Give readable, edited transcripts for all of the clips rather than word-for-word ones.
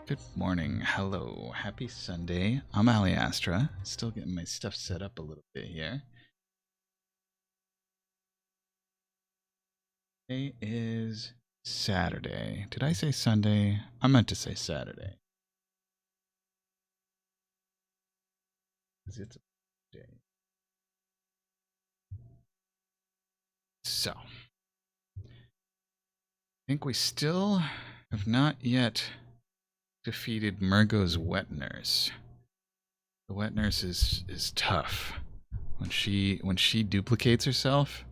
Good morning. Hello. Happy Sunday. I'm Alli. Still getting my stuff set up a little bit here. Today is Saturday. Did I say Sunday? I meant to say Saturday. It's a day. So, I think we still have not yet defeated Murgo's wet nurse. The wet nurse is tough. When she duplicates herself,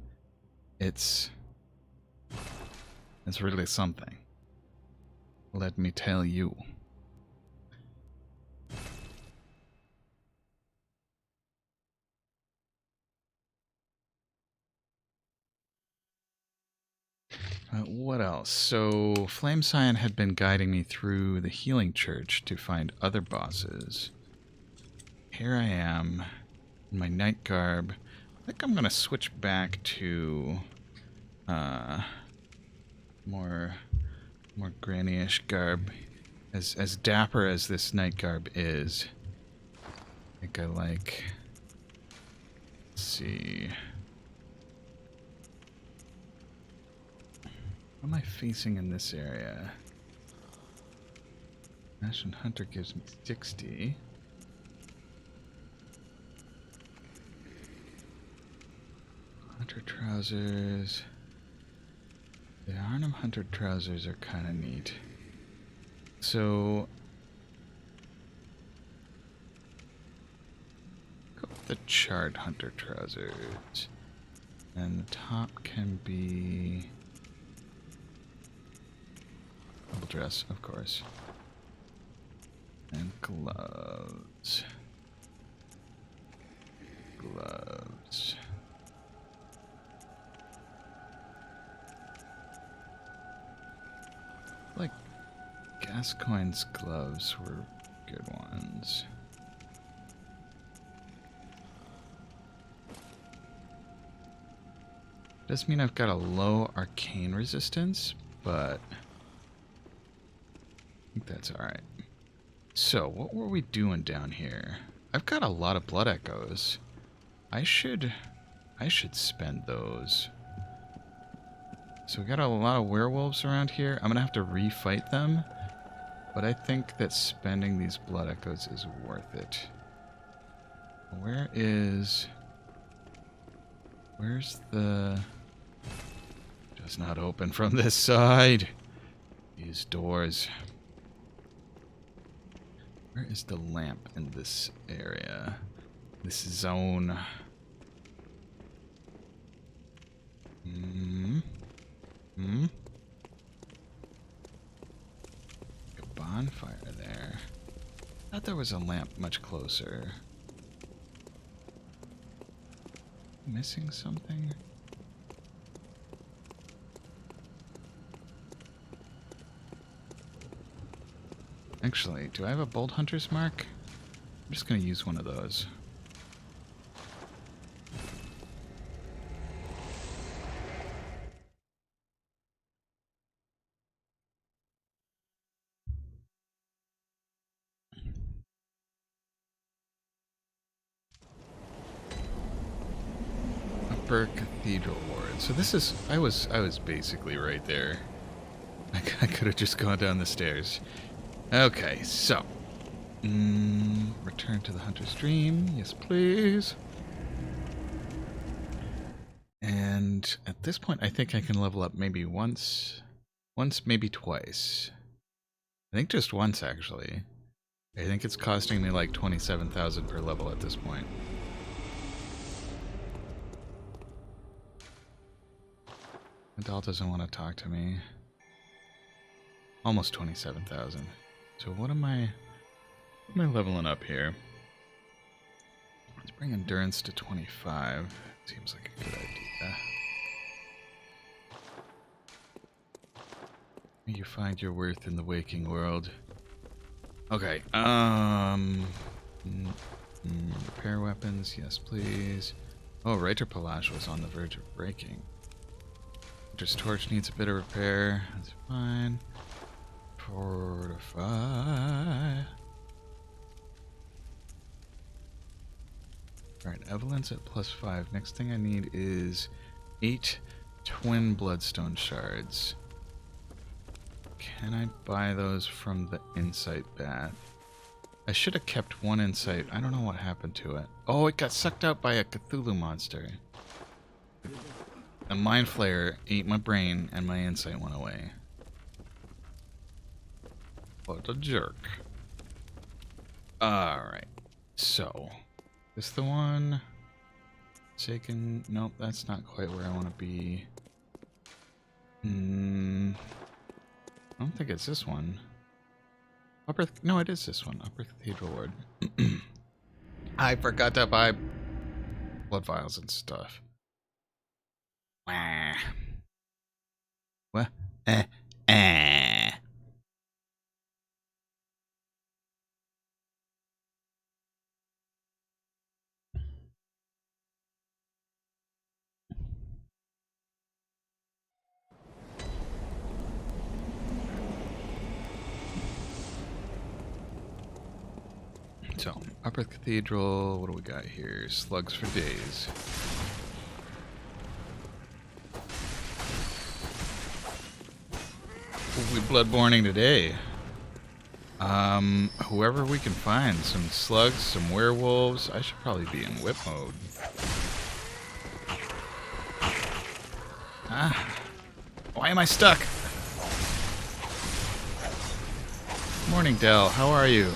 it's really something. Let me tell you. What else? So, Flame Scion had been guiding me through the healing church to find other bosses. Here I am, in my night garb. I think I'm gonna switch back to more granny-ish garb. As dapper as this night garb is, I think I like. Let's see. What am I facing in this area? Ashen Hunter gives me 60. Hunter trousers. The Arnhem Hunter trousers are kind of neat. So, go with the Charred Hunter trousers. And the top can be double dress, of course. And gloves. Gloves. Like Gascoigne's gloves were good ones. Does mean I've got a low arcane resistance, but I think that's alright. So, what were we doing down here? I've got a lot of blood echoes. I should spend those. So we got a lot of werewolves around here. I'm gonna have to refight them, but I think that spending these blood echoes is worth it. Where's the... Does not open from this side. These doors. Where is the lamp in this area? This zone. A bonfire there. I thought there was a lamp much closer. Missing something? Actually, do I have a Bold Hunter's Mark? I'm just going to use one of those. Upper Cathedral Ward. So this is... I was basically right there. I could have just gone down the stairs. Okay, so. Return to the Hunter's Dream. Yes, please. And at this point, I think I can level up maybe once, maybe twice. I think just once, actually. I think it's costing me like 27,000 per level at this point. Adult doesn't want to talk to me. Almost 27,000. So what am I leveling up here? Let's bring endurance to 25. Seems like a good idea. You find your worth in the waking world. Okay, repair weapons, yes please. Oh, Reiter Palash was on the verge of breaking. Winter's Torch needs a bit of repair, that's fine. Fortify. Alright, Evelyn's at +5. Next thing I need is 8 twin Bloodstone shards. Can I buy those from the Insight Bath? I should have kept one Insight. I don't know what happened to it. Oh, it got sucked out by a Cthulhu monster. A Mind Flayer ate my brain and my Insight went away. What a jerk. Alright. So, is the one... Taken... Nope, that's not quite where I want to be. I don't think it's this one. No, it is this one. Upper Cathedral Ward. I forgot to buy blood vials and stuff. Wah. What? So, Upper Cathedral, what do we got here? Slugs for days. We'll be Bloodborning today. Whoever we can find. Some slugs, some werewolves. I should probably be in whip mode. Ah. Why am I stuck? Morning, Dell. How are you?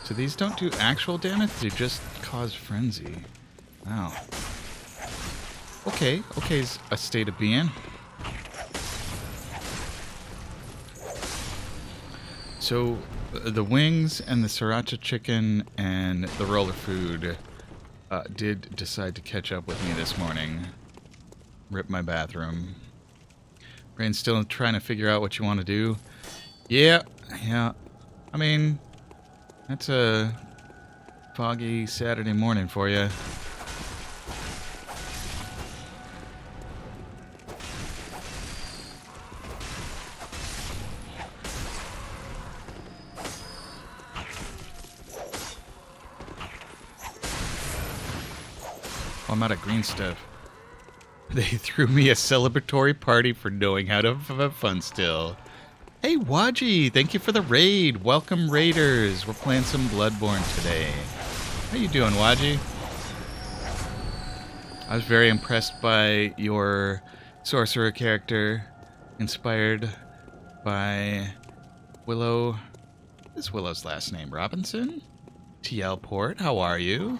So these don't do actual damage, they just cause frenzy. Wow. Okay, okay's a state of being. So the wings and the sriracha chicken and the roller food did decide to catch up with me this morning. Rip my bathroom. Brain's still trying to figure out what you want to do. Yeah. I mean, that's a foggy Saturday morning for you. Oh, I'm out of green stuff. They threw me a celebratory party for knowing how to have fun still. Hey, Waji, thank you for the raid. Welcome, Raiders. We're playing some Bloodborne today. How you doing, Waji? I was very impressed by your sorcerer character, inspired by Willow. What is Willow's last name? Robinson? TL Port, how are you?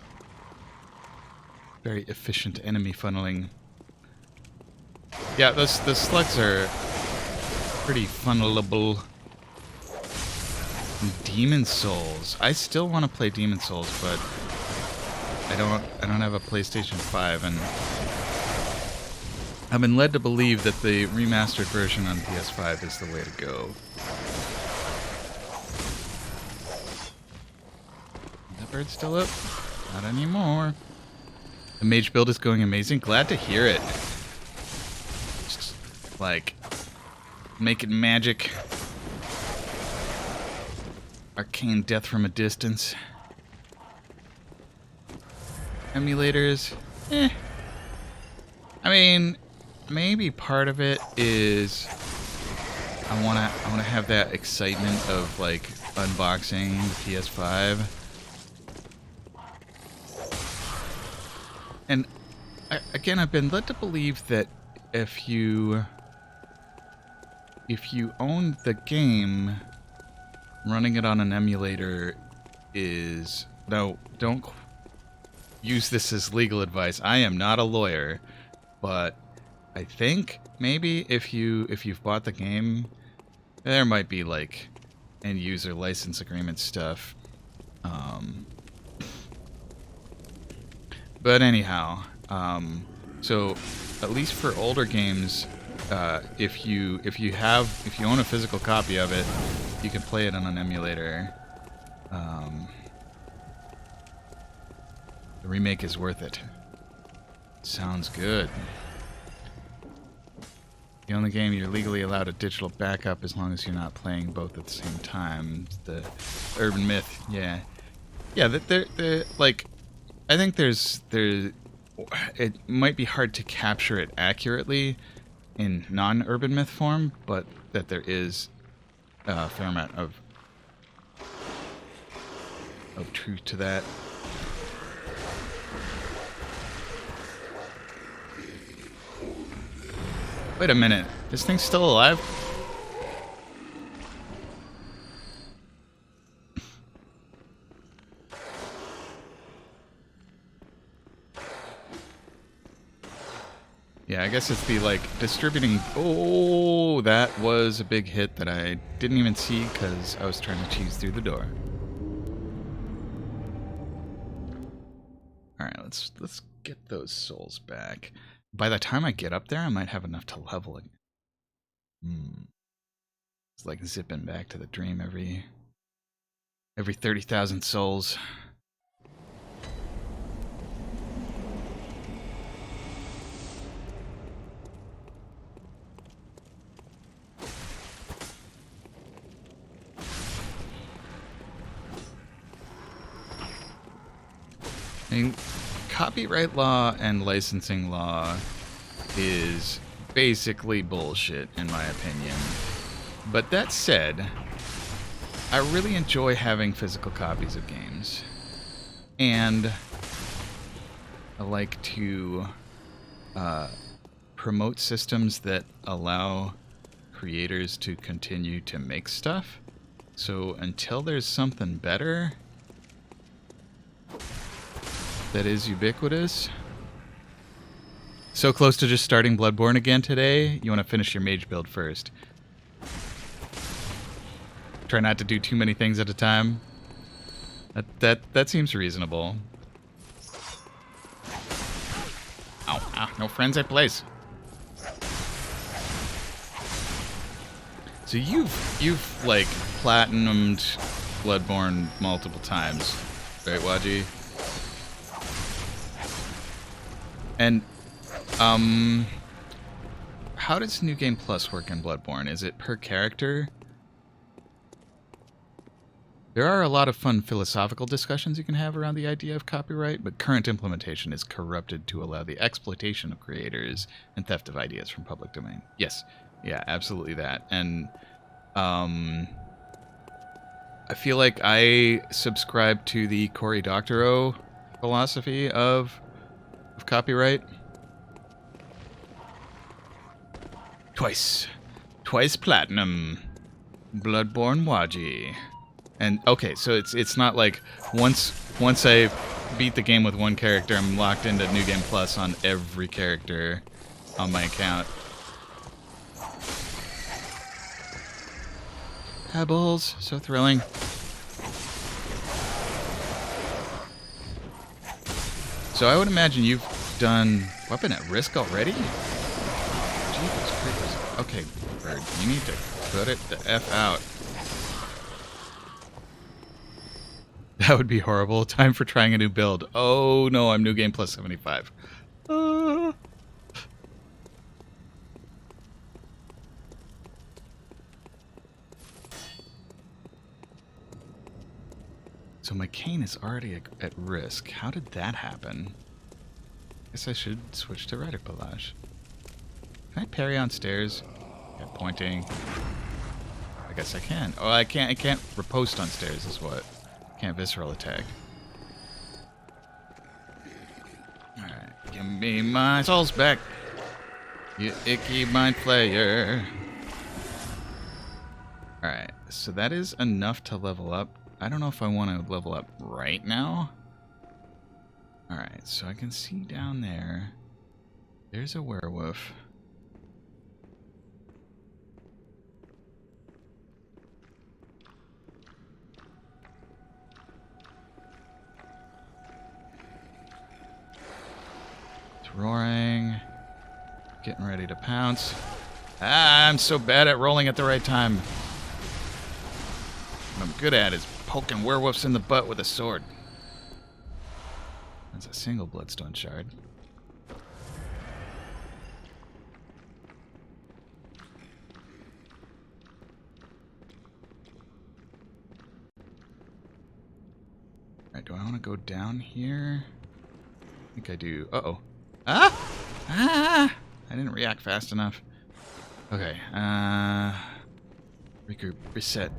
Very efficient enemy funneling. Yeah, the slugs are pretty funnelable. Demon Souls. I still want to play Demon Souls, but I don't have a PlayStation 5, and I've been led to believe that the remastered version on PS5 is the way to go. That bird still up? Not anymore. The mage build is going amazing. Glad to hear it. Just like making magic. Arcane death from a distance. Emulators, I mean, maybe part of it is I wanna have that excitement of like unboxing the PS5. And again, I've been led to believe that if you own the game, running it on an emulator is... No, don't use this as legal advice. I am not a lawyer, but I think maybe if you've bought the game, there might be like end user license agreement stuff. But anyhow, so at least for older games, if you own a physical copy of it, you can play it on an emulator. The remake is worth it. Sounds good. The only game you're legally allowed a digital backup as long as you're not playing both at the same time. The urban myth, yeah. Yeah, they're like, I think it might be hard to capture it accurately in non-urban myth form, but that there is a fair amount of truth to that. Wait a minute, this thing's still alive? Yeah, I guess it's the, like, distributing... Oh, that was a big hit that I didn't even see because I was trying to cheese through the door. Alright, let's get those souls back. By the time I get up there, I might have enough to level it. It's like zipping back to the dream every 30,000 souls. I mean, copyright law and licensing law is basically bullshit, in my opinion. But that said, I really enjoy having physical copies of games. And I like to promote systems that allow creators to continue to make stuff. So until there's something better that is ubiquitous. So close to just starting Bloodborne again today. You want to finish your mage build first. Try not to do too many things at a time. That seems reasonable. Ow, no friends at place. So you've like platinumed Bloodborne multiple times, right, Waji? And how does New Game Plus work in Bloodborne? Is it per character? There are a lot of fun philosophical discussions you can have around the idea of copyright, but current implementation is corrupted to allow the exploitation of creators and theft of ideas from public domain. Yes, yeah, absolutely that. And I feel like I subscribe to the Cory Doctorow philosophy of copyright. Twice platinum. Bloodborne Waji. And okay, so it's not like once I beat the game with one character, I'm locked into New Game Plus on every character on my account. Pebbles, so thrilling. So I would imagine you've done Weapon at Risk already? Jesus Christ. Okay, Bird, you need to cut it the F out. That would be horrible. Time for trying a new build. Oh no, I'm New Game Plus 75. So my cane is already at risk. How did that happen? Guess I should switch to Rhetoric Pelage. Can I parry on stairs? Yeah, pointing. I guess I can. Oh, I can't riposte on stairs is what. Can't visceral attack. Alright, give me my souls back. You icky mind flayer. Alright, so that is enough to level up. I don't know if I want to level up right now. Alright, so I can see down there. There's a werewolf. It's roaring. Getting ready to pounce. Ah, I'm so bad at rolling at the right time. What I'm good at is poking werewolves in the butt with a sword. That's a single Bloodstone shard. Alright, do I want to go down here? I think I do. Uh-oh. Ah! Ah! I didn't react fast enough. Okay, regroup, reset.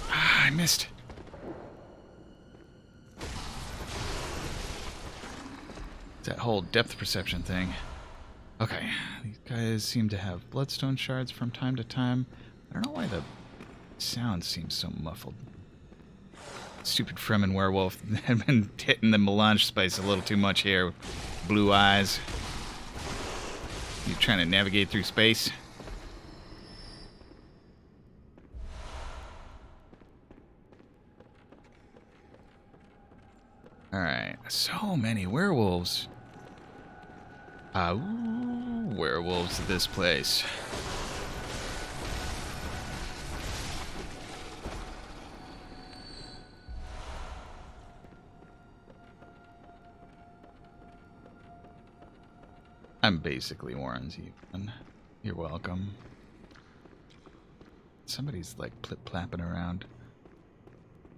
Ah, I missed. That whole depth perception thing. Okay, these guys seem to have Bloodstone shards from time to time. I don't know why the sound seems so muffled. Stupid Fremen werewolf had been hitting the melange spice a little too much here. Blue eyes. You trying to navigate through space? Alright, so many werewolves. Ooh, werewolves at this place. I'm basically Warren's even. You're welcome. Somebody's like plip-plapping around.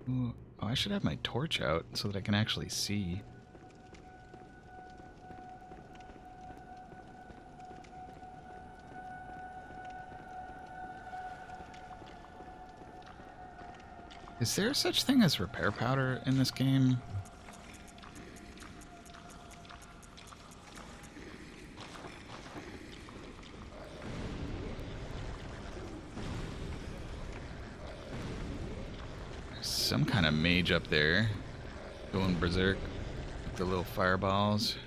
Ooh, oh, I should have my torch out so that I can actually see. Is there such thing as repair powder in this game? There's some kind of mage up there going berserk with the little fireballs.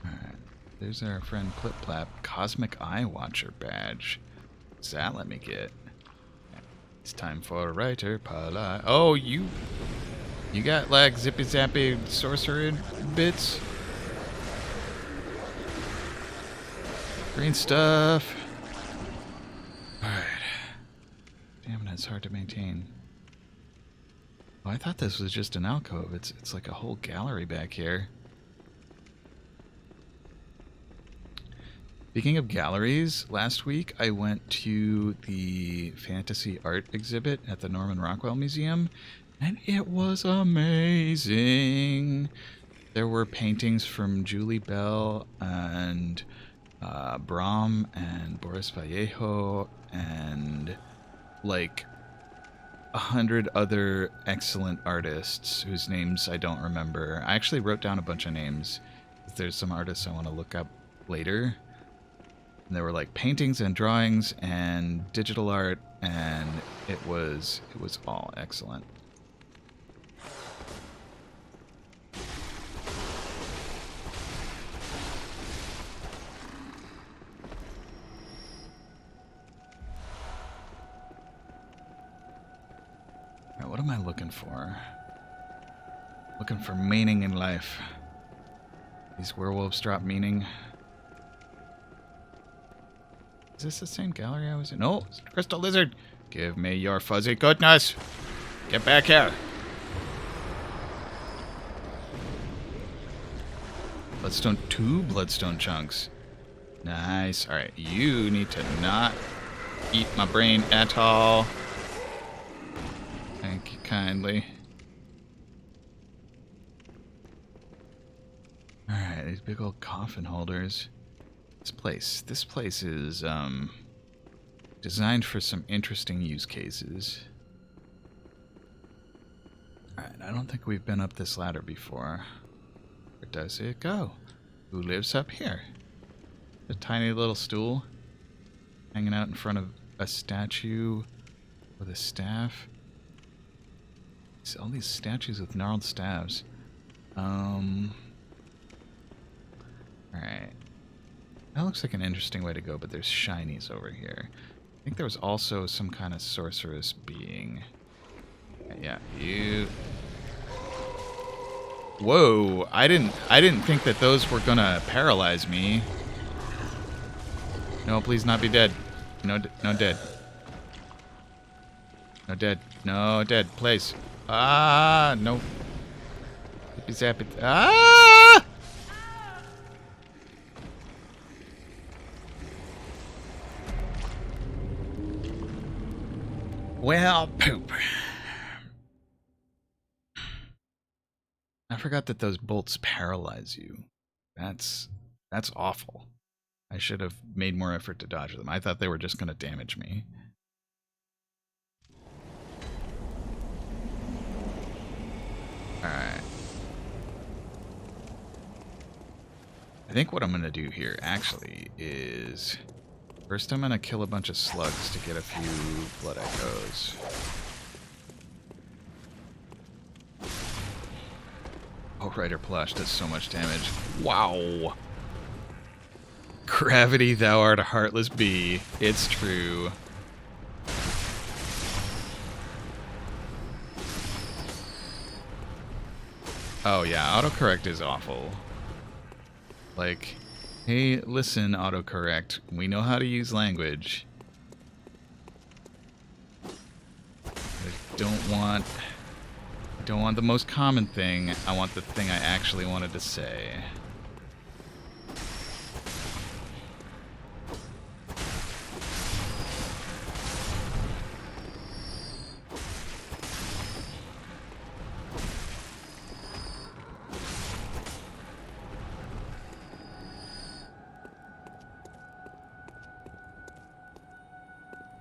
Alright, there's our friend Clip-Plap. Cosmic Eye Watcher badge. What's that let me get? It's time for a writer, Pala. Oh, you got like zippy zappy sorcerer bits? Green stuff. Alright. Damn it, it's hard to maintain. Oh, I thought this was just an alcove. It's like a whole gallery back here. Speaking of galleries, last week I went to the fantasy art exhibit at the Norman Rockwell Museum, and it was amazing. There were paintings from Julie Bell and Brahm and Boris Vallejo and like 100 other excellent artists whose names I don't remember. I actually wrote down a bunch of names. There's some artists I want to look up later. And there were like paintings and drawings and digital art, and it was all excellent. Now, what am I looking for? Looking for meaning in life. These werewolves drop meaning. Is this the same gallery I was in? No, it's Crystal Lizard. Give me your fuzzy goodness. Get back here. Bloodstone, 2 Bloodstone chunks. Nice. Alright, you need to not eat my brain at all. Thank you kindly. Alright, these big old coffin holders. This place is designed for some interesting use cases. Alright, I don't think we've been up this ladder before. Where does it go? Who lives up here? A tiny little stool hanging out in front of a statue with a staff. See all these statues with gnarled staves. Alright. That looks like an interesting way to go, but there's shinies over here. I think there was also some kind of sorceress being. Yeah, you. Whoa! I didn't think that those were gonna paralyze me. No, please not be dead. No dead. No dead. No dead. Please. Ah, no. Zippy zap it. Ah! Well, poop. I forgot that those bolts paralyze you. That's awful. I should have made more effort to dodge them. I thought they were just going to damage me. Alright. I think what I'm going to do here, actually, is... First I'm going to kill a bunch of slugs to get a few blood echoes. Oh, Rider Plush does so much damage. Wow! Gravity, thou art a heartless bee. It's true. Oh yeah, autocorrect is awful. Like, hey, listen, autocorrect. We know how to use language. I don't want the most common thing. I want the thing I actually wanted to say.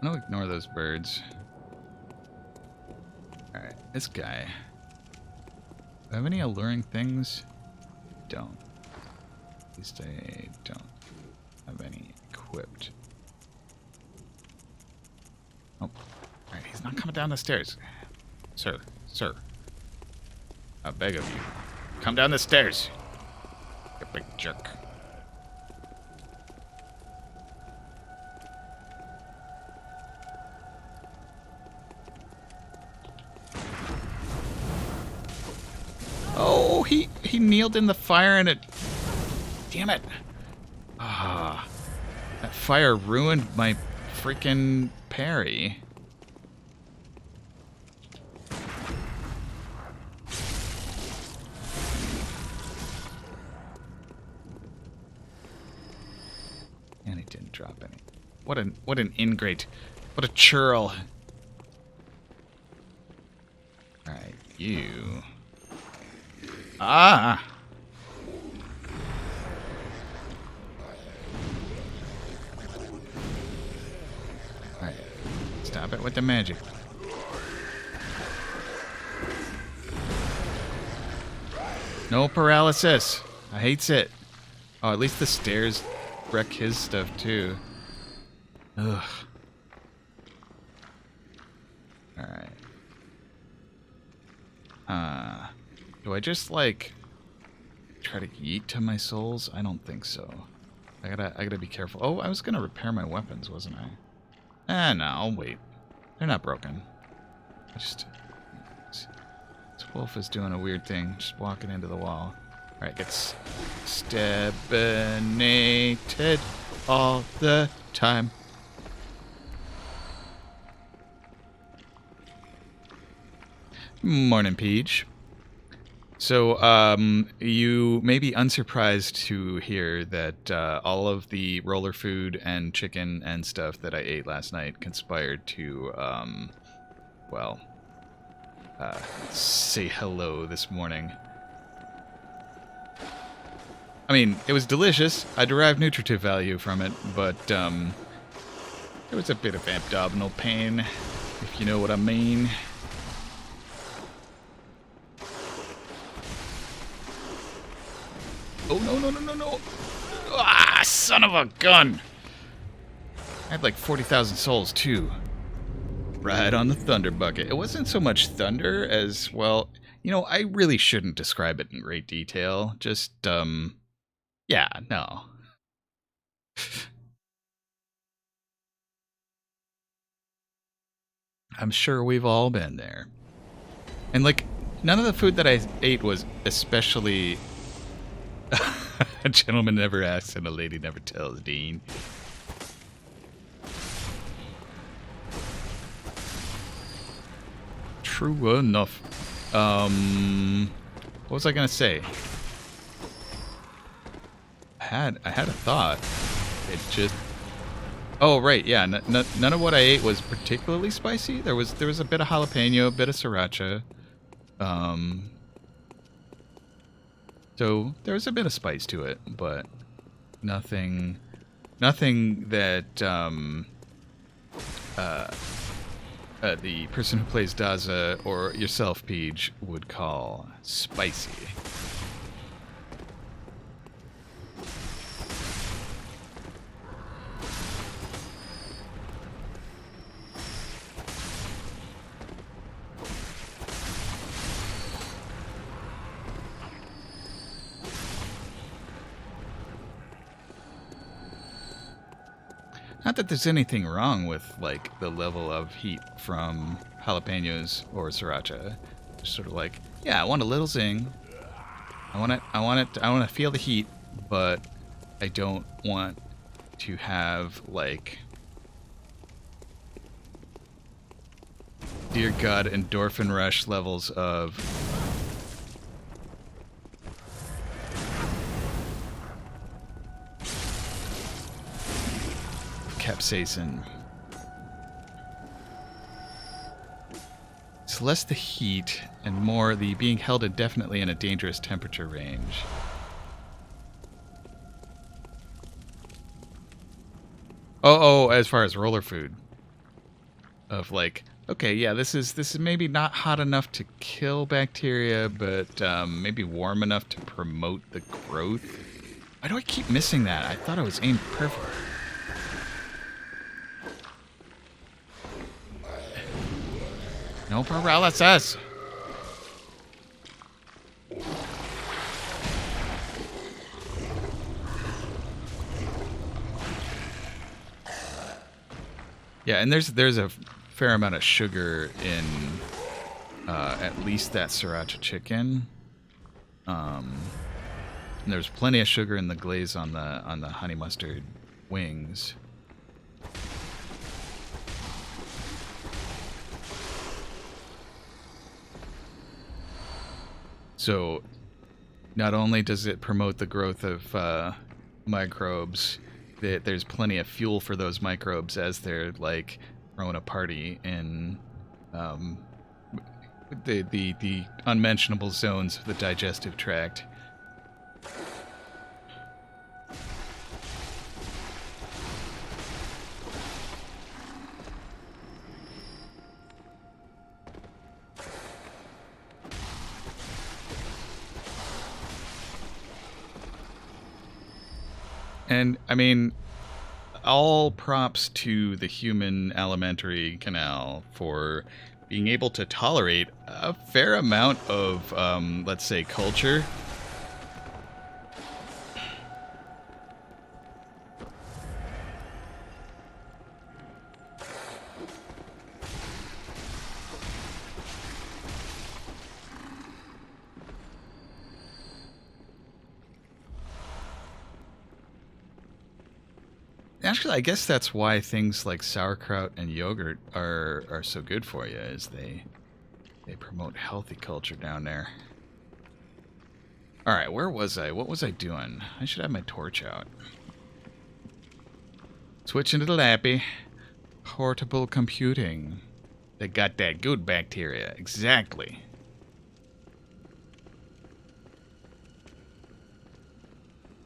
I'm gonna ignore those birds. Alright, this guy. Do I have any alluring things? Don't. At least I don't have any equipped. Oh. Alright, he's not coming down the stairs. Sir. I beg of you. Come down the stairs. You big jerk. Oh, he kneeled in the fire and it... Damn it. Ah, that fire ruined my freaking parry. And he didn't drop any. What an ingrate. What a churl. Alright, you... Ah! Alright. Stop it with the magic. No paralysis. I hates it. Oh, at least the stairs wreck his stuff too. Ugh. Alright. Do I just, like, try to yeet to my souls? I don't think so. I gotta be careful. Oh, I was gonna repair my weapons, wasn't I? Ah, no, I'll wait. They're not broken. This wolf is doing a weird thing, just walking into the wall. Alright, gets stabinated all the time. Morning, Peach. So, you may be unsurprised to hear that all of the roller food and chicken and stuff that I ate last night conspired to, say hello this morning. I mean, it was delicious. I derived nutritive value from it, but, there was a bit of abdominal pain, if you know what I mean. Oh, no. Ah, son of a gun. I had like 40,000 souls, too. Right on the thunder bucket. It wasn't so much thunder as, well, you know, I really shouldn't describe it in great detail. Just, yeah, no. I'm sure we've all been there. And, like, none of the food that I ate was especially... A gentleman never asks and a lady never tells, Dean. True enough. What was I gonna say? I had a thought. It just Oh, right, yeah. None of what I ate was particularly spicy. There was a bit of jalapeno, a bit of sriracha. Um, so there was a bit of spice to it, but nothing that the person who plays Daza or yourself, Peach, would call spicy. Not that there's anything wrong with, like, the level of heat from jalapenos or sriracha. Just sort of like, yeah, I want a little zing. I want to feel the heat, but I don't want to have, like, dear God, endorphin rush levels of capsaicin. It's less the heat and more the being held indefinitely in a dangerous temperature range. Oh, as far as roller food. Of like, okay, yeah, this is maybe not hot enough to kill bacteria, but maybe warm enough to promote the growth. Why do I keep missing that? I thought I was aimed perfect. No paralysis. Yeah, and there's a fair amount of sugar in at least that sriracha chicken. And there's plenty of sugar in the glaze on the honey mustard wings. So, not only does it promote the growth of microbes, there's plenty of fuel for those microbes as they're like throwing a party in the unmentionable zones of the digestive tract. And, I mean, all props to the human alimentary canal for being able to tolerate a fair amount of, let's say, culture. Actually, I guess that's why things like sauerkraut and yogurt are so good for you, is they promote healthy culture down there. All right, where was I? What was I doing? I should have my torch out. Switching to the lappy. Portable computing. They got that good bacteria. Exactly.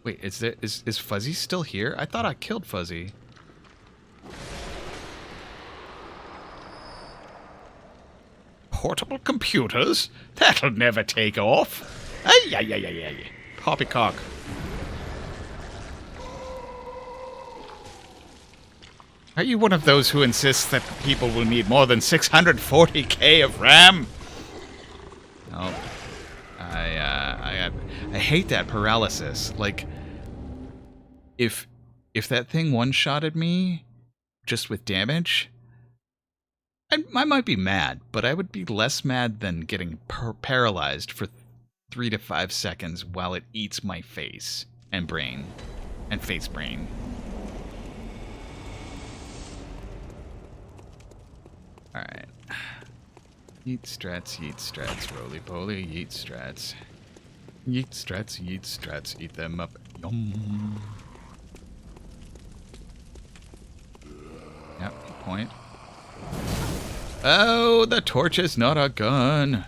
Wait, is Fuzzy still here? I thought I killed Fuzzy. Portable computers? That'll never take off. Ay, ay, ay, ay, ay. Poppycock. Are you one of those who insists that people will need more than 640k of RAM? No. I hate that paralysis. Like, if that thing one-shotted me just with damage, I might be mad, but I would be less mad than getting paralyzed for 3 to 5 seconds while it eats my face and brain and face brain. All right. Yeet strats, roly poly, yeet strats. Yeet strats, eat them up. Yum. Oh, the torch is not a gun.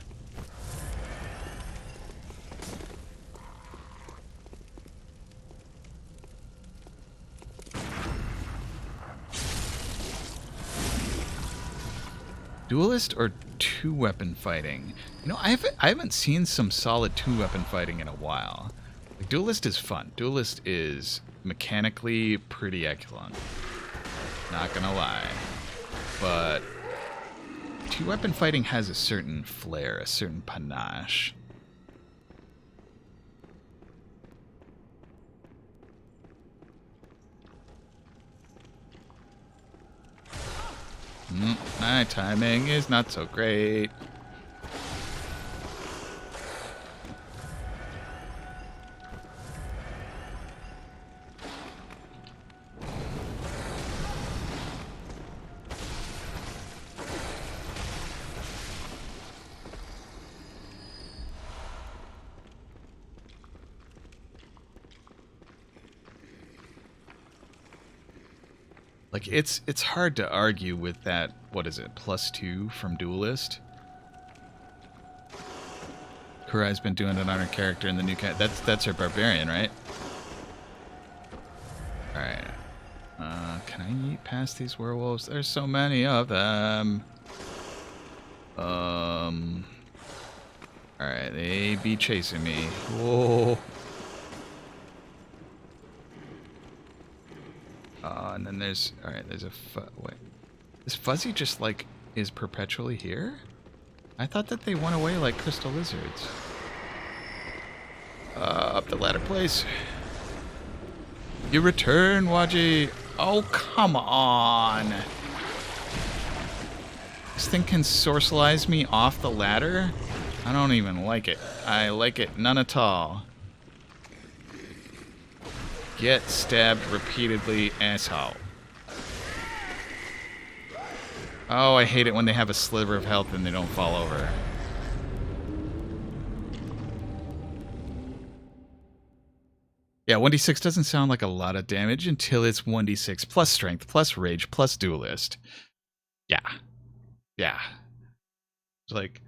Duelist or two-weapon fighting? You know, I haven't seen some solid two-weapon fighting in a while. Like, Duelist is fun. Duelist is mechanically pretty excellent. Not gonna lie. But two-weapon fighting has a certain flair, a certain panache. My timing is not so great. Like, it's hard to argue with that, what is it, +2 from Duelist? Kurai's been doing it on her character in the new that's her barbarian, right? Alright. Can I eat past these werewolves? There's so many of them. Alright, they be chasing me. Whoa. And then there's... Alright, there's a... Wait. Is Fuzzy just, like, is perpetually here? I thought that they went away like crystal lizards. Up the ladder, please. You return, Waji. Oh, come on. This thing can sorcelize me off the ladder? I don't even like it. I like it none at all. Get stabbed repeatedly, asshole. Oh, I hate it when they have a sliver of health and they don't fall over. Yeah, 1d6 doesn't sound like a lot of damage until it's 1d6 plus strength, plus rage, plus duelist. Yeah. Yeah. It's like...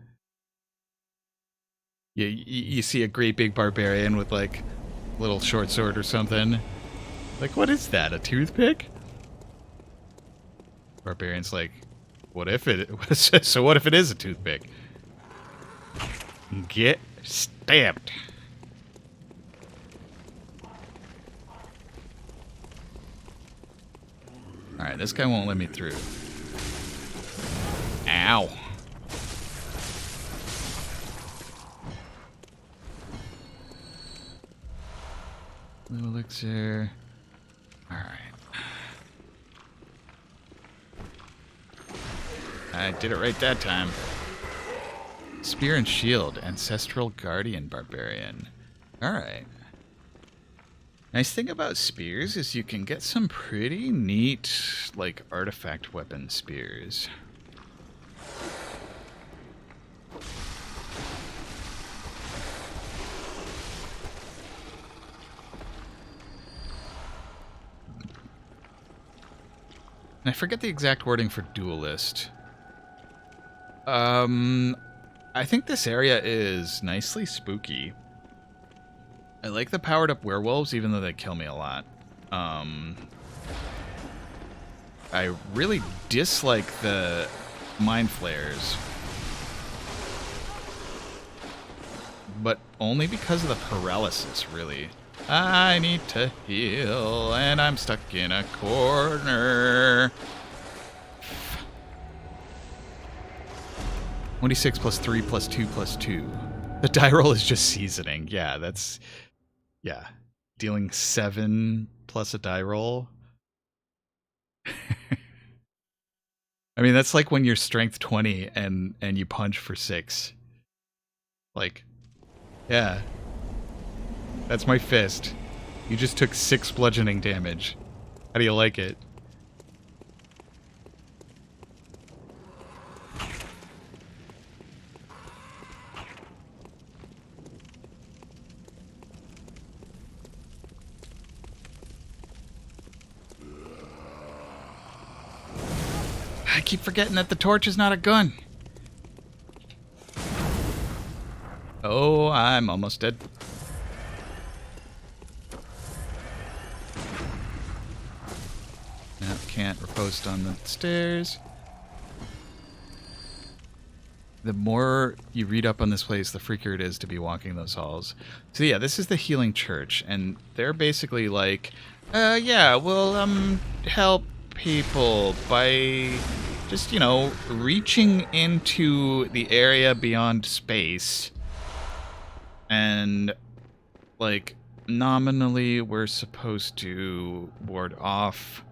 You see a great big barbarian with, like, little short sword or something. Like, what is that? A toothpick? Barbarian's like, what if it... So what if it is a toothpick? Get stabbed. Alright, this guy won't let me through. Ow. Blue elixir. Alright. I did it right that time. Spear and shield. Ancestral guardian barbarian. Alright. Nice thing about spears is you can get some pretty neat, like, artifact weapon spears. And I forget the exact wording for duelist. I think this area is nicely spooky. I like the powered up werewolves, even though they kill me a lot. I really dislike the mind flayers. But only because of the paralysis, really. I need to heal, and I'm stuck in a corner. 26 plus 3 plus 2 plus 2. The die roll is just seasoning. Yeah, that's... Yeah. Dealing 7 plus a die roll. I mean, that's like when you're strength 20 and you punch for 6. Like, yeah. That's my fist. You just took 6 bludgeoning damage. How do you like it? I keep forgetting that the torch is not a gun. Oh, I'm almost dead. No, can't riposte on the stairs. The more you read up on this place, the freakier it is to be walking those halls. So yeah, this is the Healing Church, and they're basically like, yeah, we'll help people by just, you know, reaching into the area beyond space. And, like, nominally we're supposed to ward off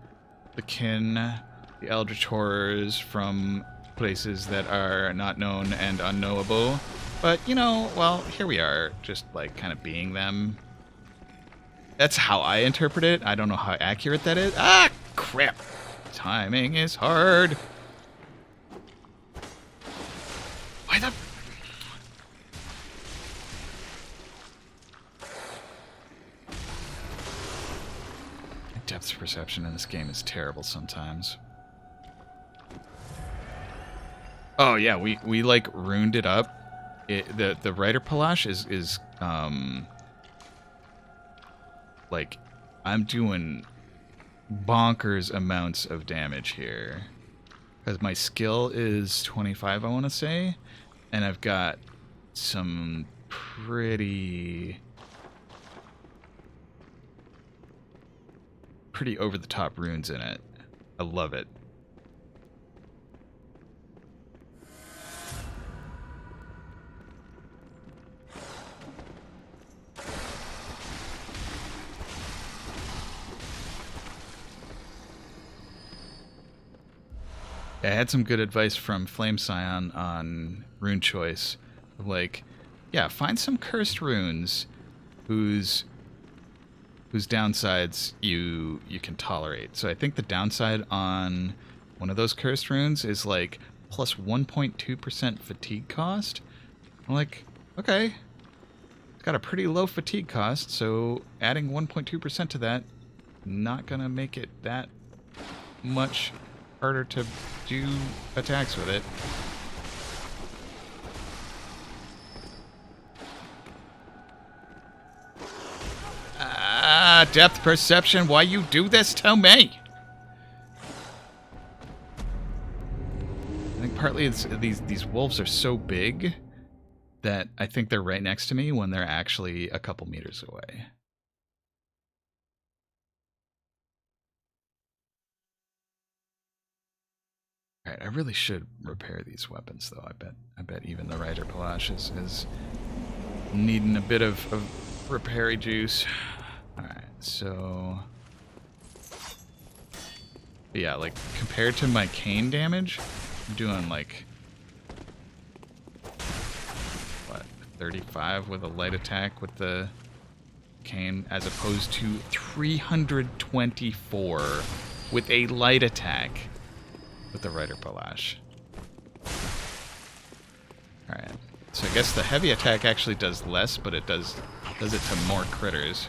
the kin, the eldritch horrors from places that are not known and unknowable. But, you know, well, here we are, just, like, kind of being them. That's how I interpret it. I don't know how accurate that is. Ah, crap. Timing is hard. Why the... Depth perception in this game is terrible sometimes. Oh yeah, we like runed it up. The Rider Palash is like, I'm doing bonkers amounts of damage here. Because my skill is 25, I want to say. And I've got some pretty over-the-top runes in it. I love it. I had some good advice from Flame Scion on rune choice. Like, yeah, find some cursed runes whose downsides you can tolerate. So I think the downside on one of those cursed runes is like plus 1.2% fatigue cost. I'm like, okay, it's got a pretty low fatigue cost, so adding 1.2% to that, not gonna make it that much harder to do attacks with it. Depth perception, why you do this to me? I think partly it's these wolves are so big that I think they're right next to me when they're actually a couple meters away. Alright, I really should repair these weapons though. I bet even the Rider Palash is needing a bit of repairy juice. Alright, so... yeah, like, compared to my cane damage, I'm doing, like... what, 35 with a light attack with the cane, as opposed to 324 with a light attack with the Rider Palash. Alright, so I guess the heavy attack actually does less, but it does it to more critters.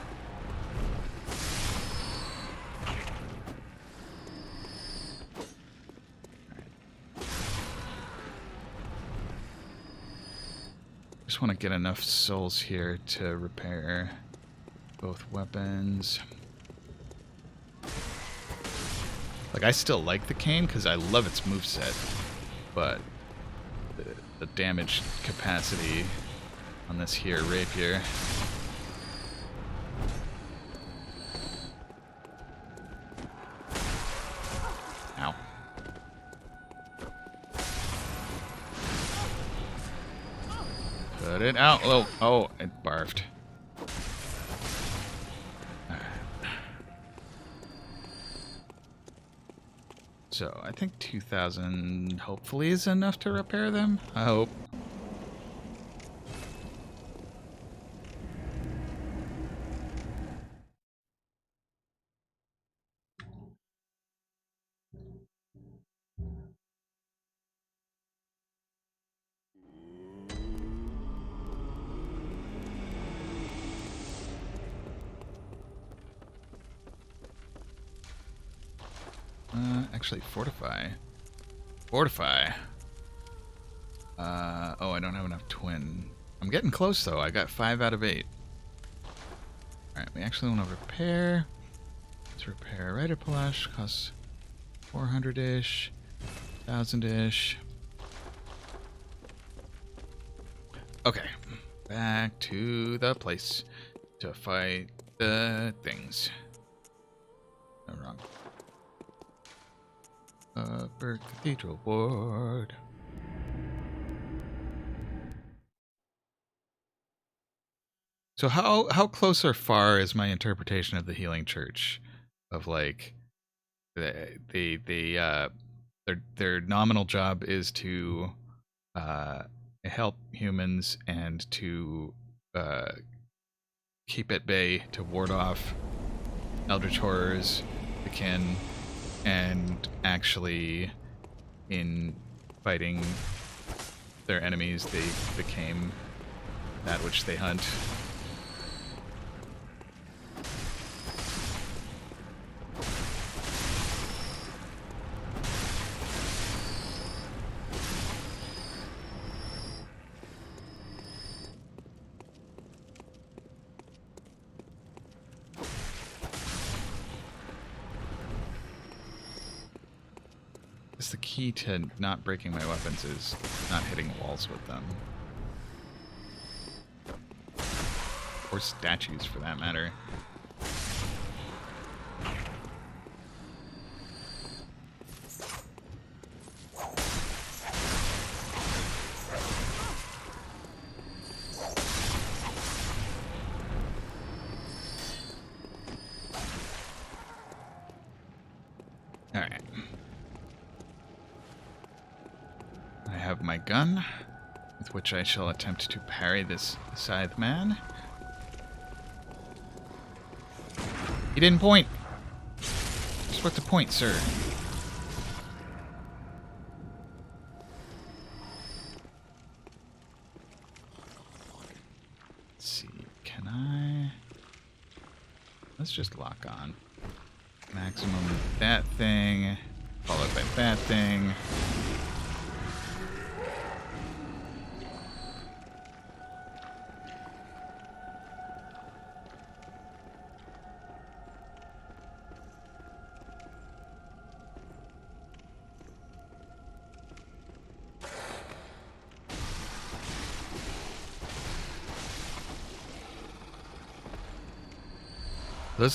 Just want to get enough souls here to repair both weapons. Like, I still like the cane because I love its moveset, but the damage capacity on this here rapier. Ow. Put it out. Oh, it barfed. So, I think 2,000 hopefully is enough to repair them. I hope. Actually, fortify. Fortify. Oh, I don't have enough twin. I'm getting close, though. I got 5 out of 8. Alright, we actually want to repair. Let's repair Rider Palash. Costs 400-ish. 1,000-ish. Okay. Back to the place to fight the things. No, wrong. Upper Cathedral Ward. So how close or far is my interpretation of the Healing Church? Of like their nominal job is to help humans and to keep at bay, to ward off eldritch horrors, the kin, and actually in fighting their enemies they became that which they hunt. The key to not breaking my weapons is not hitting walls with them. Or statues, for that matter. Alright. I have my gun, with which I shall attempt to parry this scythe man. He didn't point. Just what to point, sir. Let's see, can I... Let's just lock on. Maximum that thing, followed by that thing.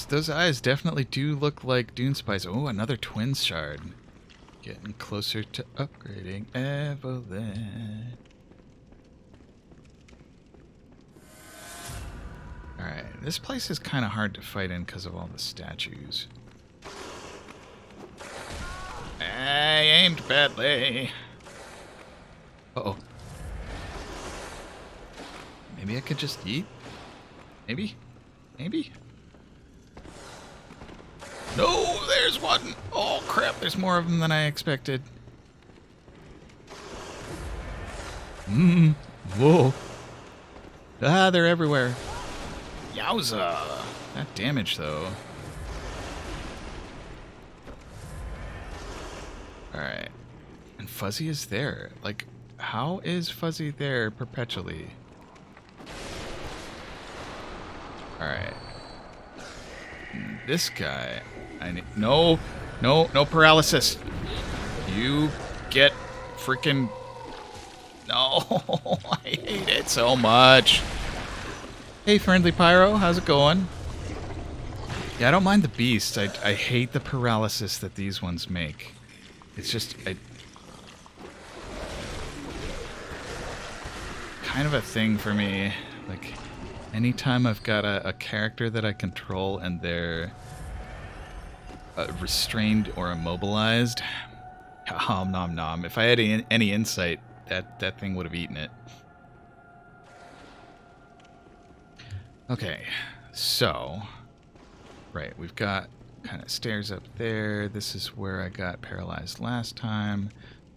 Those eyes definitely do look like Dune Spice. Oh, another twin shard. Getting closer to upgrading Evelyn. Alright, this place is kind of hard to fight in because of all the statues. I aimed badly. Uh-oh. Maybe I could just eat? Maybe? Maybe? No, there's one. Oh, crap. There's more of them than I expected. Whoa. Ah, they're everywhere. Yowza. That damage, though. Alright. And Fuzzy is there. Like, how is Fuzzy there perpetually? Alright. This guy... I need... No paralysis. You get freaking... No, I hate it so much. Hey, friendly pyro, how's it going? Yeah, I don't mind the beast. I hate the paralysis that these ones make. It's just... kind of a thing for me. Like, anytime I've got a character that I control and they're... restrained or immobilized. Nom nom. If I had any insight, that thing would have eaten it. Okay, so... Right, we've got kind of stairs up there. This is where I got paralyzed last time.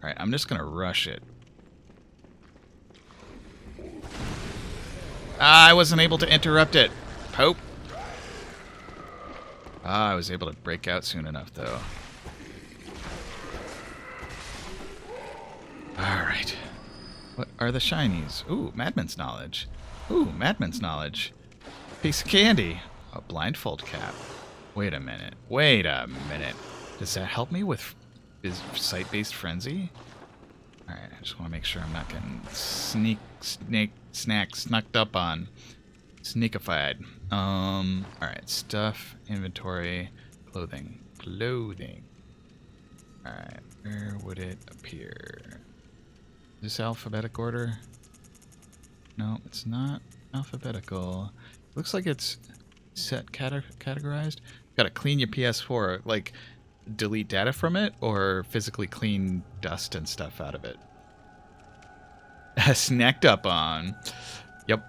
Alright, I'm just gonna rush it. I wasn't able to interrupt it. Pope. I was able to break out soon enough, though. Alright. What are the shinies? Ooh, Madman's Knowledge. Ooh, Madman's Knowledge. Piece of candy. A blindfold cap. Wait a minute. Wait a minute. Does that help me with sight-based frenzy? Alright, I just want to make sure I'm not getting snucked up on. Sneakified. Alright, stuff, inventory, clothing. Clothing. Alright, where would it appear? Is this alphabetic order? No, it's not alphabetical. Looks like it's set categorized. Gotta clean your PS4, like delete data from it, or physically clean dust and stuff out of it. Snacked up on. Yep.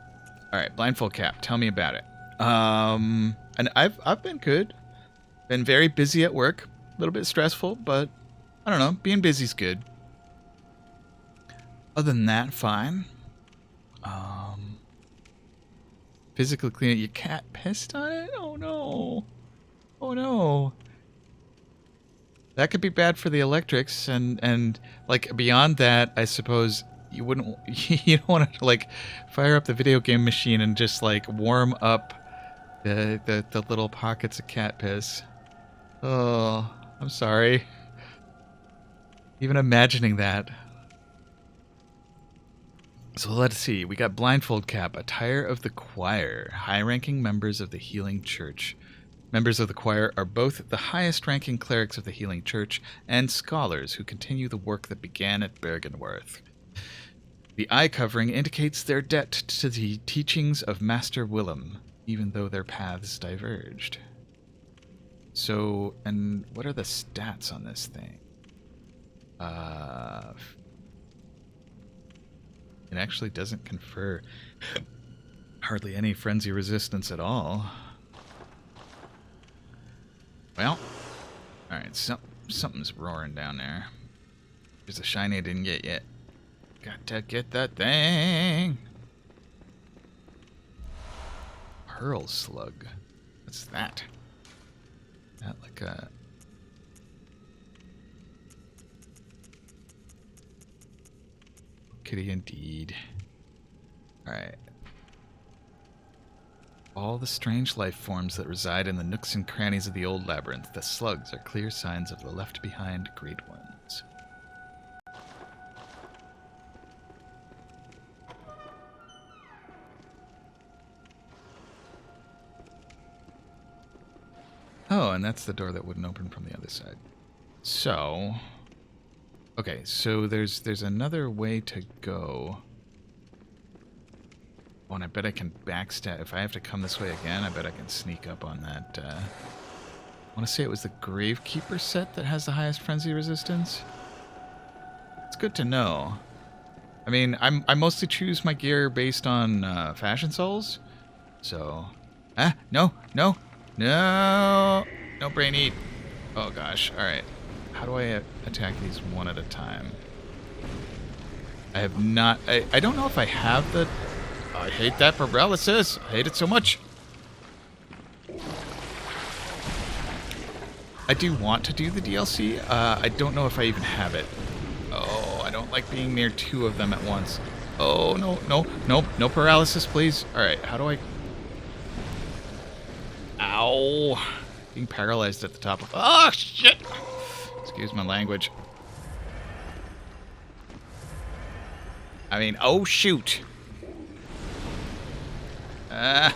Alright, blindfold cap. Tell me about it. And I've been good. Been very busy at work. A little bit stressful, but I don't know. Being busy's good. Other than that, fine. Physically clean it. Your cat pissed on it? Oh no. Oh no. That could be bad for the electrics, and like beyond that, I suppose you wouldn't you don't want to like fire up the video game machine and just like warm up the little pockets of cat piss. Oh, I'm sorry. Even imagining that. So let's see. We got blindfold cap, attire of the choir, high-ranking members of the Healing Church. Members of the choir are both the highest-ranking clerics of the Healing Church and scholars who continue the work that began at Bergenworth. The eye covering indicates their debt to the teachings of Master Willem, even though their paths diverged. So, and what are the stats on this thing? It actually doesn't confer hardly any frenzy resistance at all. Well, alright, something's roaring down there. There's a shiny I didn't get yet. Got to get that thing! Pearl slug. What's that? That like a... Kitty indeed. Alright. All the strange life forms that reside in the nooks and crannies of the old labyrinth, the slugs are clear signs of the left-behind great ones. Oh, and that's the door that wouldn't open from the other side. So... Okay, so there's another way to go. Oh, and I bet I can backstab. If I have to come this way again, I bet I can sneak up on that. I want to say it was the Gravekeeper set that has the highest frenzy resistance. It's good to know. I mean, I mostly choose my gear based on Fashion Souls. So... No! No brain eat. Oh gosh, alright. How do I attack these one at a time? I have not... I don't know if I have the... I hate that paralysis. I hate it so much. I do want to do the DLC. I don't know if I even have it. Oh, I don't like being near two of them at once. Oh, no paralysis, please. Alright, how do I... Ow. Being paralyzed at the top of... Oh, shit! Excuse my language. I mean, oh shoot. Yeah,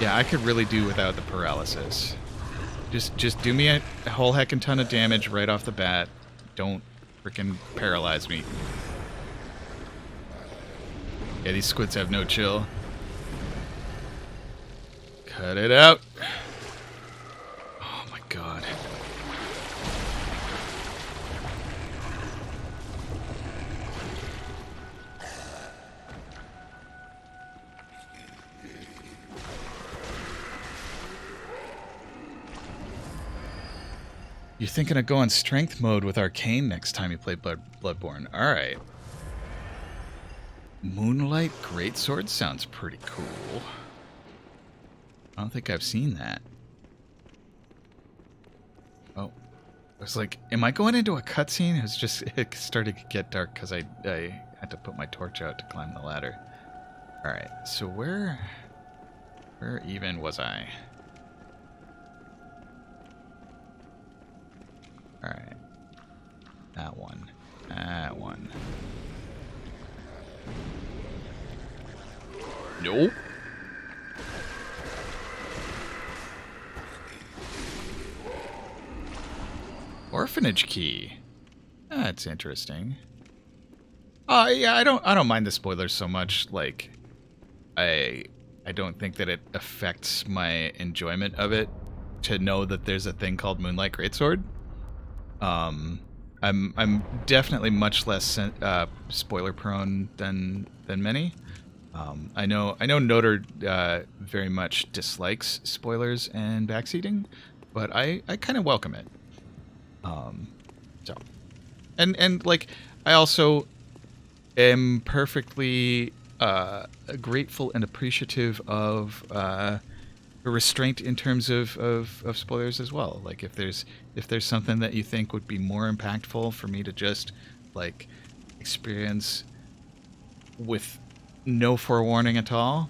I could really do without the paralysis. Just do me a whole heckin' ton of damage right off the bat. Don't frickin' paralyze me. Yeah, these squids have no chill. Cut it out. Oh my god. You're thinking of going strength mode with Arcane next time you play Bloodborne. Alright. Moonlight Greatsword sounds pretty cool. I don't think I've seen that. Oh. I was like, am I going into a cutscene? It started to get dark because I had to put my torch out to climb the ladder. Alright, so where even was I? Alright. That one. That one. Nope. Orphanage key. That's interesting. Yeah, I don't mind the spoilers so much. Like, I don't think that it affects my enjoyment of it to know that there's a thing called Moonlight Greatsword. I'm definitely much less spoiler prone than many. I know Noter very much dislikes spoilers and backseating, but I kind of welcome it. So, and like, I also am perfectly grateful and appreciative of a restraint in terms of spoilers as well. Like, if there's something that you think would be more impactful for me to just like experience with no forewarning at all.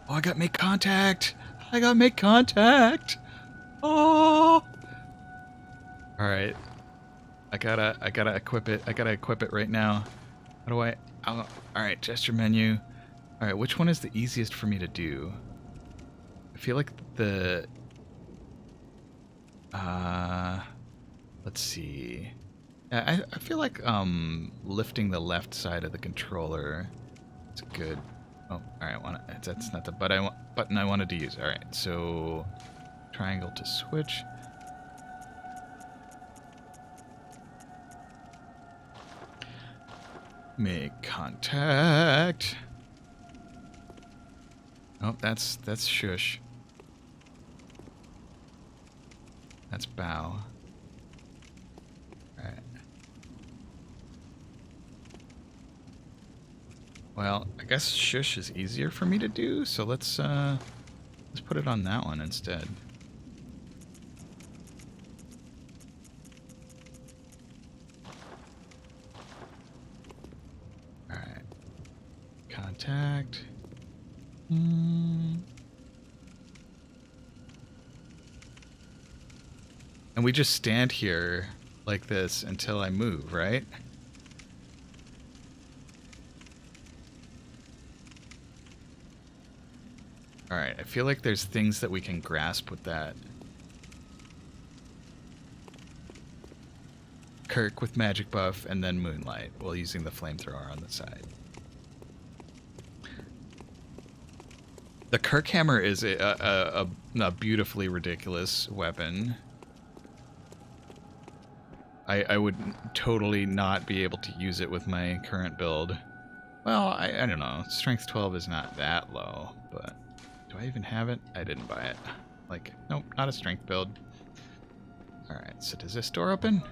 Oh, I got make contact. I got make contact. Oh. All right. I gotta equip it. I gotta equip it right now. How do I? All right, gesture menu. All right, which one is the easiest for me to do? I feel like the. Let's see. I feel like lifting the left side of the controller. It's good. Oh, all right. That's not the button I wanted to use. All right, so triangle to switch. Make contact. Oh, that's shush. That's bow. All right. Well, I guess shush is easier for me to do, so let's put it on that one instead. All right. Contact. And we just stand here like this until I move, right? Alright, I feel like there's things that we can grasp with that. Kirk with magic buff, and then Moonlight, while using the flamethrower on the side. The Kirk hammer is a beautifully ridiculous weapon. I would totally not be able to use it with my current build. Well, I don't know. Strength 12 is not that low, but do I even have it? I didn't buy it. Like, nope, not a strength build. Alright, so does this door open?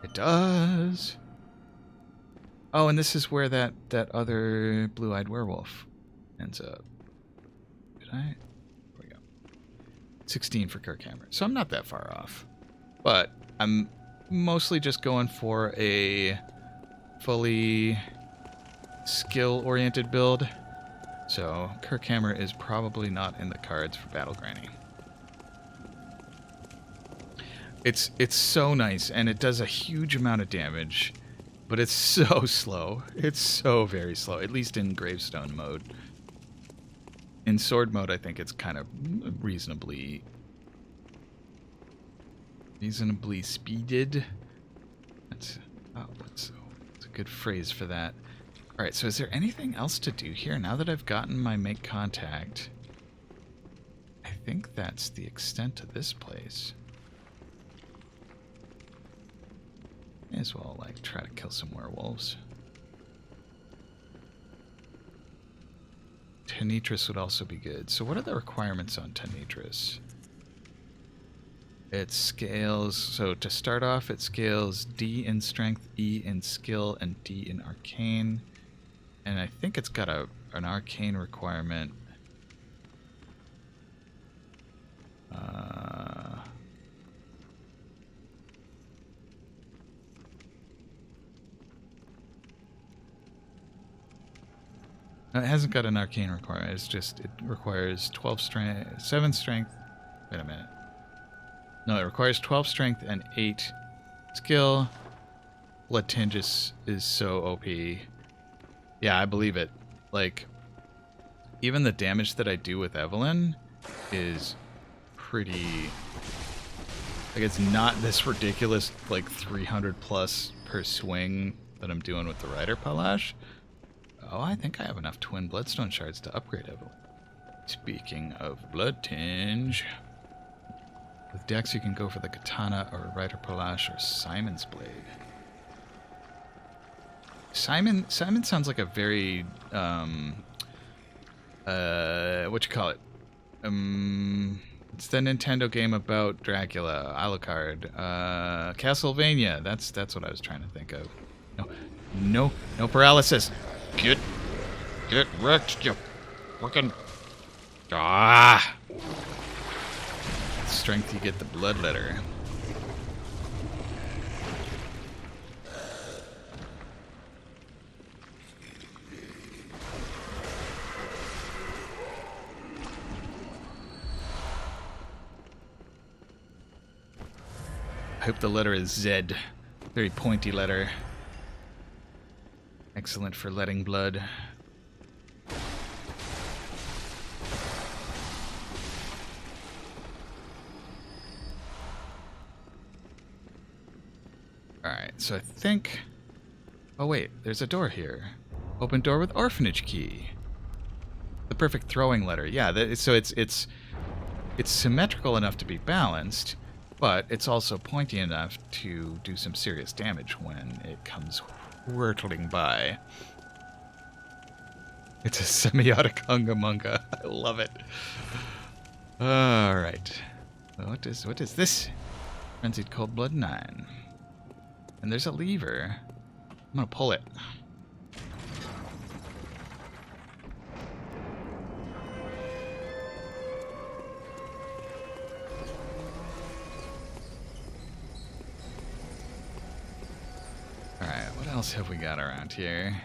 It does. Oh, and this is where that other blue-eyed werewolf ends up. Did I? There we go. 16 for Kirkhammer. So I'm not that far off. But I'm mostly just going for a fully skill-oriented build. So Kirkhammer is probably not in the cards for Battle Granny. It's so nice, and it does a huge amount of damage, but it's so slow. It's so very slow, at least in Gravestone mode. In Sword mode, I think it's kind of reasonably speeded. That's a good phrase for that. All right, so is there anything else to do here now that I've gotten my make contact? I think that's the extent of this place. May as well, like, try to kill some werewolves. Tenitris would also be good. So what are the requirements on Tenitris? It scales, so to start off, it scales D in Strength, E in Skill, and D in Arcane. And I think it's got an Arcane requirement. It hasn't got an arcane requirement. It's just, it requires 12 strength, 7 strength. Wait a minute. No, it requires 12 strength and 8 skill. Blood Tinge is so OP. Yeah, I believe it. Like, even the damage that I do with Evelyn is pretty... Like, it's not this ridiculous, like, 300 plus per swing that I'm doing with the Rider Palash. Oh, I think I have enough twin Bloodstone shards to upgrade Evelyn. Speaking of Blood Tinge... With Dex, you can go for the Katana or Rider Palash or Simon's Blade. Simon sounds like a very, what you call it? It's the Nintendo game about Dracula, Alucard, Castlevania. That's what I was trying to think of. No paralysis. Get wrecked, you fucking... Ah! Strength, you get the blood letter. I hope the letter is Z. Very pointy letter. Excellent for letting blood. Alright, so I think... Oh wait, there's a door here. Open door with orphanage key. The perfect throwing letter. Yeah, so it's symmetrical enough to be balanced, but it's also pointy enough to do some serious damage when it comes whirtling by. It's a semiotic hungamunga. I love it. Alright. What is this? Frenzied Cold Blood 9. And there's a lever. I'm gonna pull it. Alright, what else have we got around here?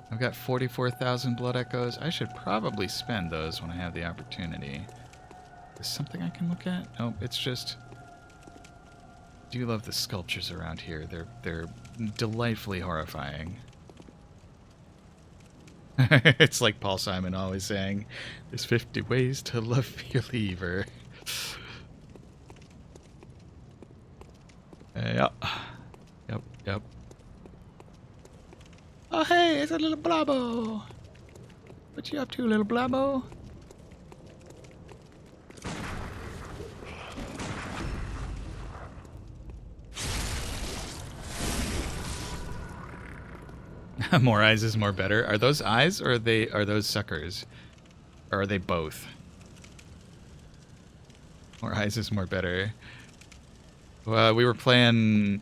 I've got 44,000 blood echoes. I should probably spend those when I have the opportunity. Is something I can look at? Nope, it's just... I do love the sculptures around here. They're delightfully horrifying. It's like Paul Simon always saying, there's 50 ways to love your lever. Yep. Oh, hey, it's a little blobbo. What you up to, little blobbo? More eyes is more better. Are those eyes or are those suckers? Or are they both? More eyes is more better. Well, we were playing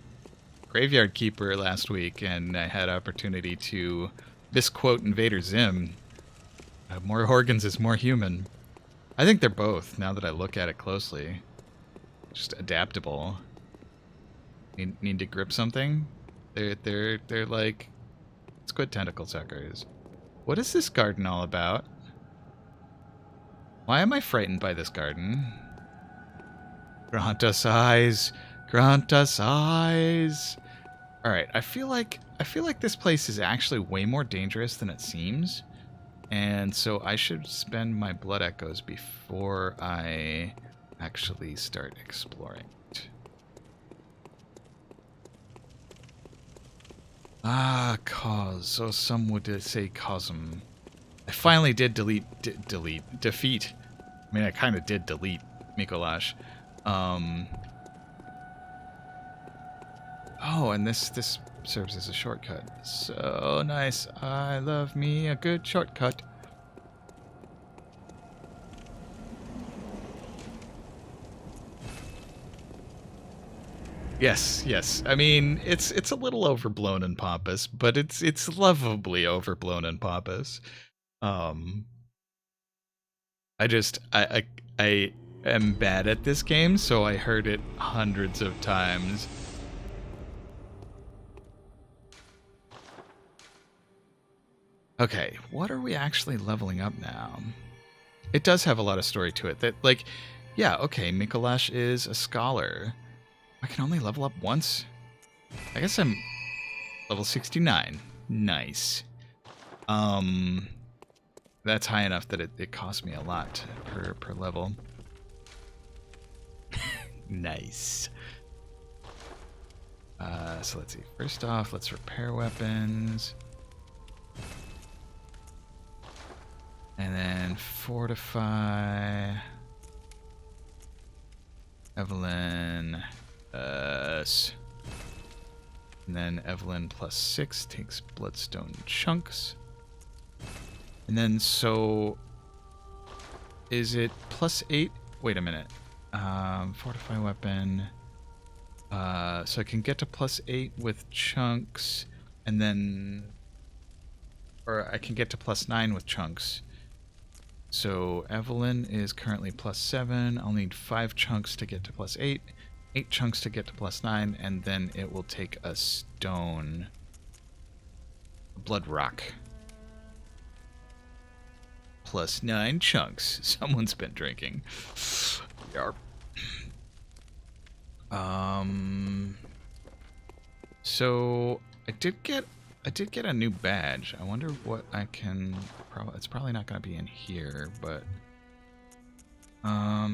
Graveyard Keeper last week, and I had opportunity to misquote Invader Zim. More organs is more human. I think they're both, now that I look at it closely. Just adaptable. Need to grip something? They're like squid tentacle suckers. What is this garden all about? Why am I frightened by this garden? Grant us eyes. Grant us eyes. Alright, I feel like this place is actually way more dangerous than it seems. And so I should spend my blood echoes before I actually start exploring it. Ah, cause. Or some would say cosm. I finally did defeat. I mean, I kind of did delete Mikolash. Oh, and this serves as a shortcut. So nice. I love me a good shortcut. Yes. I mean, it's a little overblown and pompous, but it's lovably overblown and pompous. I am bad at this game, so I heard it hundreds of times. Okay, what are we actually leveling up now? It does have a lot of story to it. That, like, yeah, okay, Mikolash is a scholar. I can only level up once? I guess I'm level 69. Nice. That's high enough that it costs me a lot per level. Nice. So let's see. First off, let's repair weapons. And then fortify. Evelyn. And then Evelyn +6 takes Bloodstone chunks. And then so is it +8? Wait a minute. Fortify weapon. So I can get to +8 with chunks, and then, or I can get to +9 with chunks. So Evelyn is currently +7. I'll need 5 chunks to get to +8, 8 chunks to get to +9, and then it will take a stone, a blood rock. +9 chunks. Someone's been drinking. Yarp. So I did get a new badge. I wonder what I can. It's probably not going to be in here, but I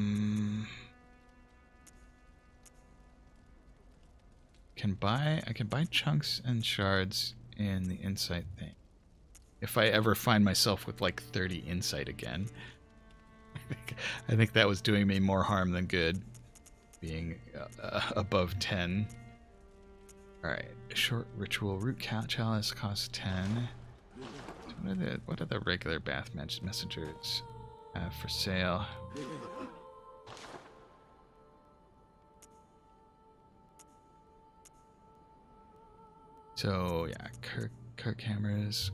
can buy chunks and shards in the insight thing. If I ever find myself with like 30 insight again, I think that was doing me more harm than good. Being above 10. Alright, short ritual root chalice costs 10. What are the regular bath messengers have for sale? So yeah, Kirk hammers,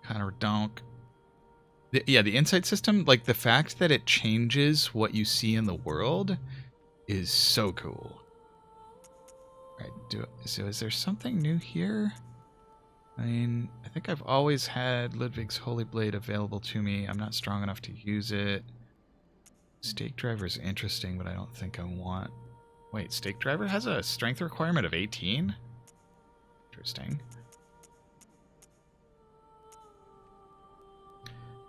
kind of donk. Yeah, the insight system, like the fact that it changes what you see in the world, is so cool. Right, so is there something new here? I mean, I think I've always had Ludwig's Holy Blade available to me. I'm not strong enough to use it. Stake Driver is interesting, but I don't think I want... Wait, Stake Driver has a strength requirement of 18? Interesting.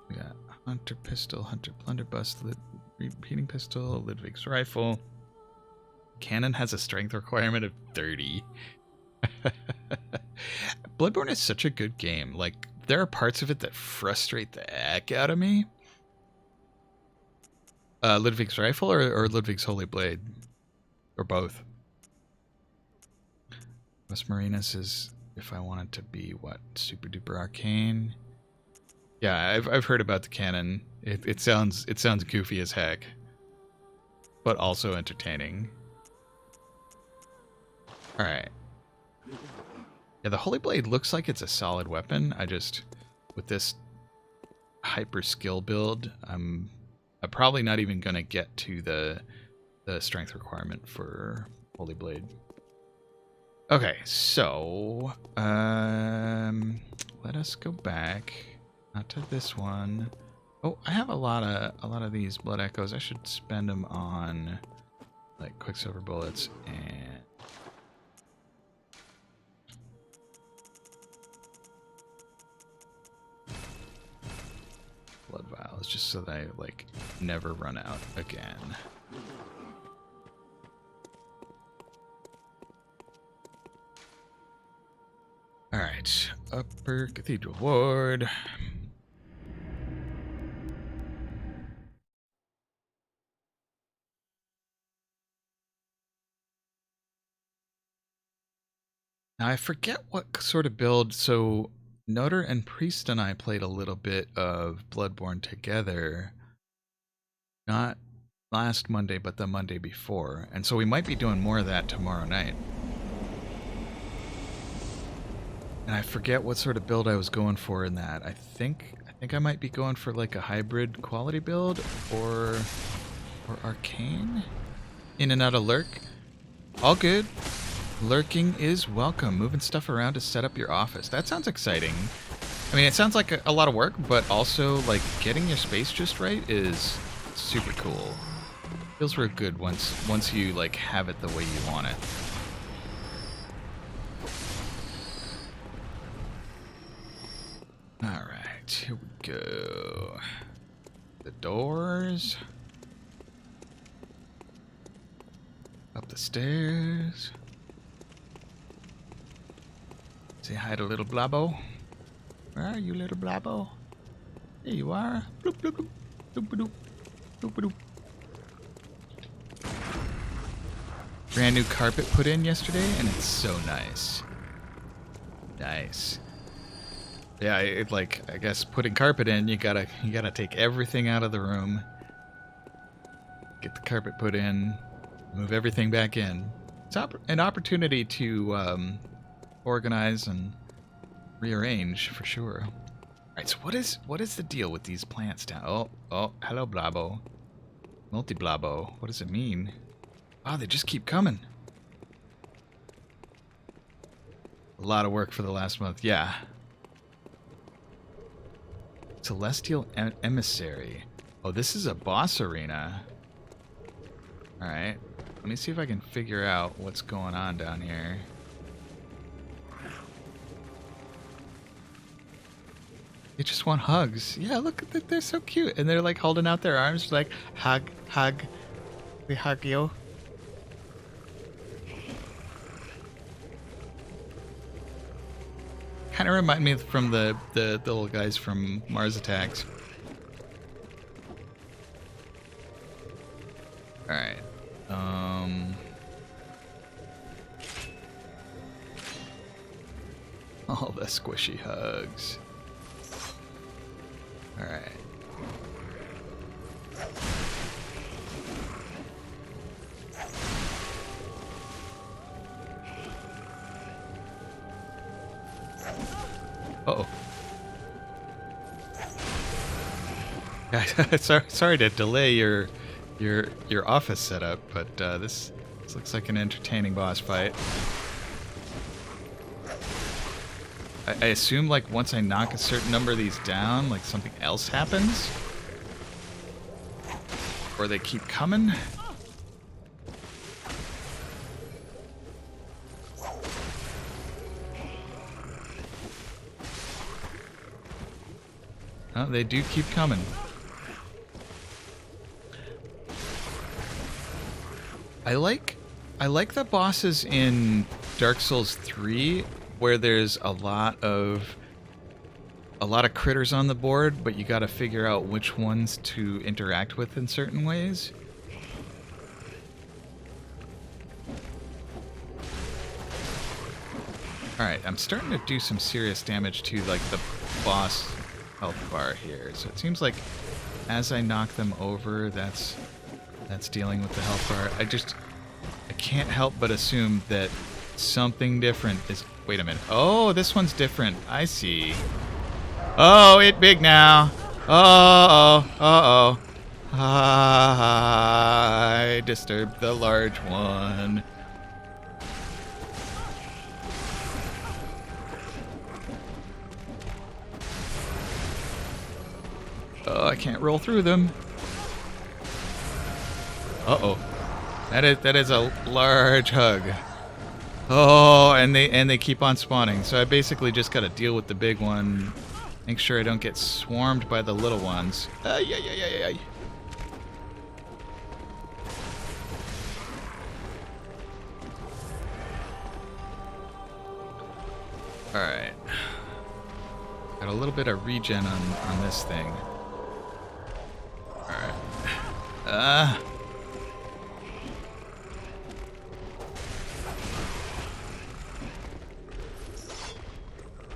We got Hunter Pistol, Hunter Blunderbuss, Repeating Pistol, Ludwig's Rifle. Cannon has a strength requirement of 30. Bloodborne is such a good game. Like, there are parts of it that frustrate the heck out of me. Ludwig's Rifle or Ludwig's Holy Blade? Or both? West Marinas is, if I wanted to be, what, super duper arcane? Yeah, I've heard about the cannon. It sounds goofy as heck, but also entertaining. All right. Yeah, the Holy Blade looks like it's a solid weapon. With this hyper skill build, I'm probably not even gonna get to the strength requirement for Holy Blade. Okay, so let us go back. Not to this one. Oh, I have a lot of these blood echoes. I should spend them on like quicksilver bullets and blood vials, just so that I like never run out again. All right, Upper Cathedral Ward. Now I forget what sort of build, so Noter and Priest and I played a little bit of Bloodborne together. Not last Monday, but the Monday before. And so we might be doing more of that tomorrow night. And I forget what sort of build I was going for in that. I think I might be going for like a hybrid quality build or arcane. In and out of lurk. All good. Lurking is welcome. Moving stuff around to set up your office. That sounds exciting. I mean, it sounds like a lot of work, but also, like, getting your space just right is super cool. Feels real good once you, like, have it the way you want it. Alright, here we go. The doors. Up the stairs. Say hi to little Blobbo. Where are you, little Blobbo? There you are. Bloop, bloop, bloop. Bloop, bloop, bloop, bloop. Brand new carpet put in yesterday, and it's so nice. Nice. Yeah, I guess putting carpet in, you gotta take everything out of the room, get the carpet put in, move everything back in. It's an opportunity to organize and rearrange for sure. All right, so what is the deal with these plants down? Oh, hello, Blobbo. Multi-Blobbo. What does it mean? Oh, they just keep coming. A lot of work for the last month. Yeah. Celestial Emissary. Oh, this is a boss arena. Alright. Let me see if I can figure out what's going on down here. They just want hugs. Yeah, look, they're so cute. And they're like holding out their arms like, hug, hug. We hug you. Kind of remind me from the little guys from Mars Attacks. Alright. All the squishy hugs. Alright. Uh-oh. Sorry to delay your office setup, but this looks like an entertaining boss fight. I assume, like, once I knock a certain number of these down, like, something else happens? Or they keep coming? Oh, they do keep coming. I like the bosses in Dark Souls 3 where there's a lot of critters on the board, but you got to figure out which ones to interact with in certain ways. All right, I'm starting to do some serious damage to like the boss health bar here. So it seems like as I knock them over, that's dealing with the health bar. I can't help but assume that something different is... Wait a minute. Oh, this one's different. I see. Oh, it big now. Uh-oh. I disturbed the large one. Oh, I can't roll through them. Uh-oh. That is a large hug. Oh, and they keep on spawning. So I basically just got to deal with the big one. Make sure I don't get swarmed by the little ones. Yeah. All right. Got a little bit of regen on this thing. All right.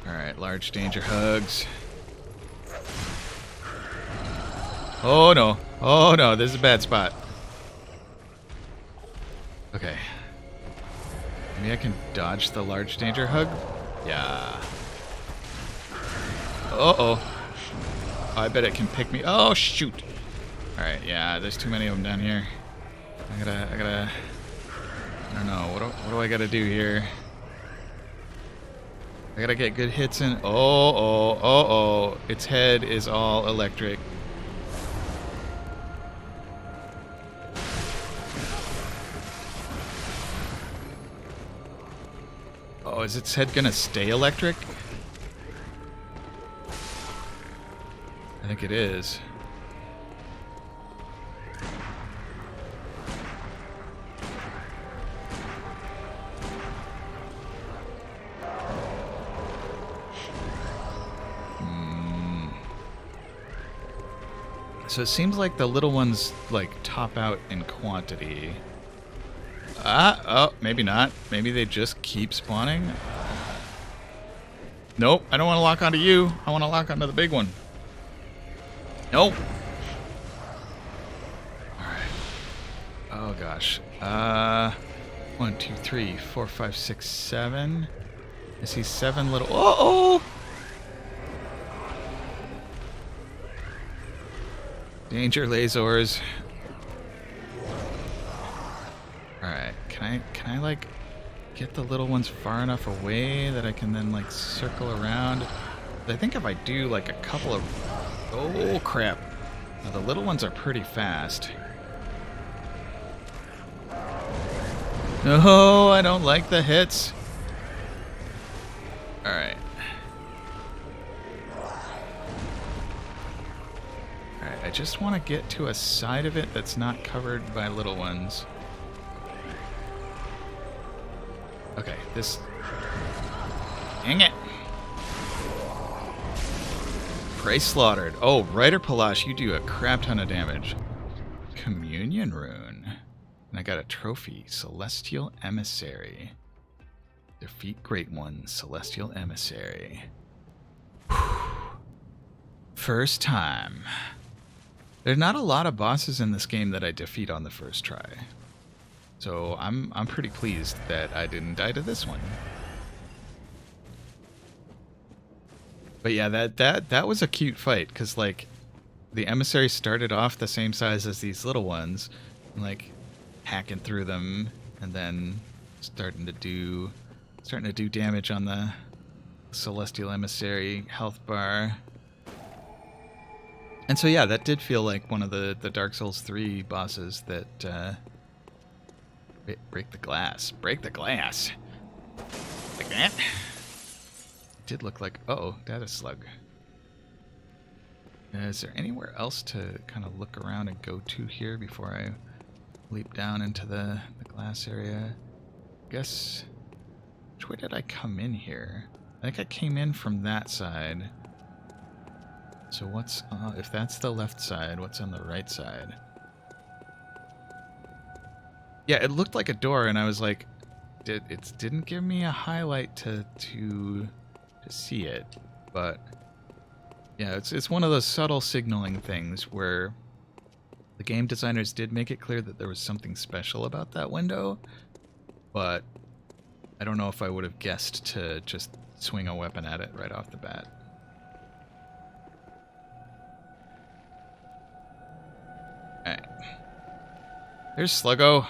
Alright, large danger hugs. Oh no, this is a bad spot. Okay. Maybe I can dodge the large danger hug? Yeah. Uh-oh. I bet it can pick me. Oh, shoot. Alright, yeah, there's too many of them down here. I don't know, what do I gotta do here? I gotta get good hits in. Oh. Its head is all electric. Oh, is its head gonna stay electric? I think it is. So it seems like the little ones like top out in quantity. Oh, maybe not. Maybe they just keep spawning. Nope, I don't want to lock onto you. I want to lock onto the big one. Nope. Alright. Oh gosh. 1, 2, 3, 4, 5, 6, 7. I see 7 little. Oh! Danger lasers. Alright, can I like get the little ones far enough away that I can then like circle around? I think if I do like a couple of... Oh crap. Now, the little ones are pretty fast. No, I don't like the hits. Alright. Alright, I just want to get to a side of it that's not covered by little ones. Okay, this... Dang it! Prey slaughtered. Oh, Rider Palash, you do a crap ton of damage. Communion rune. And I got a trophy. Celestial Emissary. Defeat Great One. Celestial Emissary. Whew. First time. There's not a lot of bosses in this game that I defeat on the first try. So I'm pretty pleased that I didn't die to this one. But yeah, that was a cute fight, because like the emissary started off the same size as these little ones, and, like hacking through them, and then starting to do damage on the celestial emissary health bar. And so yeah, that did feel like one of the Dark Souls 3 bosses that break the glass. Break the glass. Like that. It did look like... Uh-oh, data slug. Is there anywhere else to kind of look around and go to here before I leap down into the glass area? I guess... Which way did I come in here? I think I came in from that side. So what's... if that's the left side, what's on the right side? Yeah, it looked like a door, and I was like... It didn't give me a highlight to see it, but yeah, it's one of those subtle signaling things where the game designers did make it clear that there was something special about that window, but I don't know if I would have guessed to just swing a weapon at it right off the bat. Alright. There's Sluggo.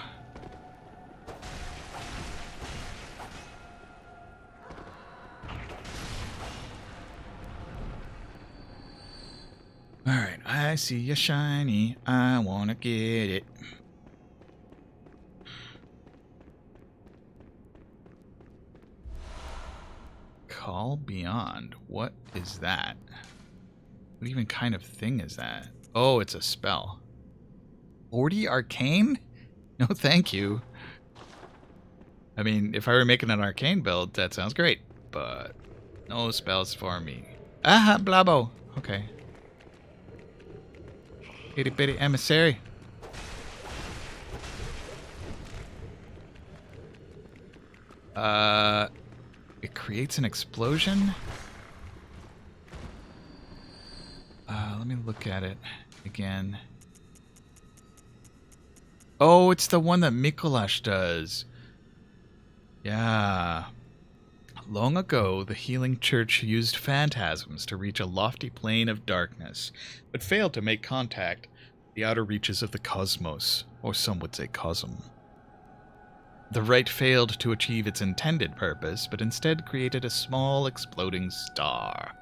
Alright, I see you shiny. I wanna get it. Call Beyond. What is that? What even kind of thing is that? Oh, it's a spell. 40 arcane? No, thank you. I mean, if I were making an arcane build, that sounds great. But no spells for me. Aha, blabo. Okay. Itty bitty emissary. It creates an explosion? Let me look at it again. Oh, it's the one that Mikolash does. Yeah. Long ago, the Healing Church used phantasms to reach a lofty plane of darkness, but failed to make contact with the outer reaches of the cosmos, or some would say cosm. The rite failed to achieve its intended purpose, but instead created a small exploding star,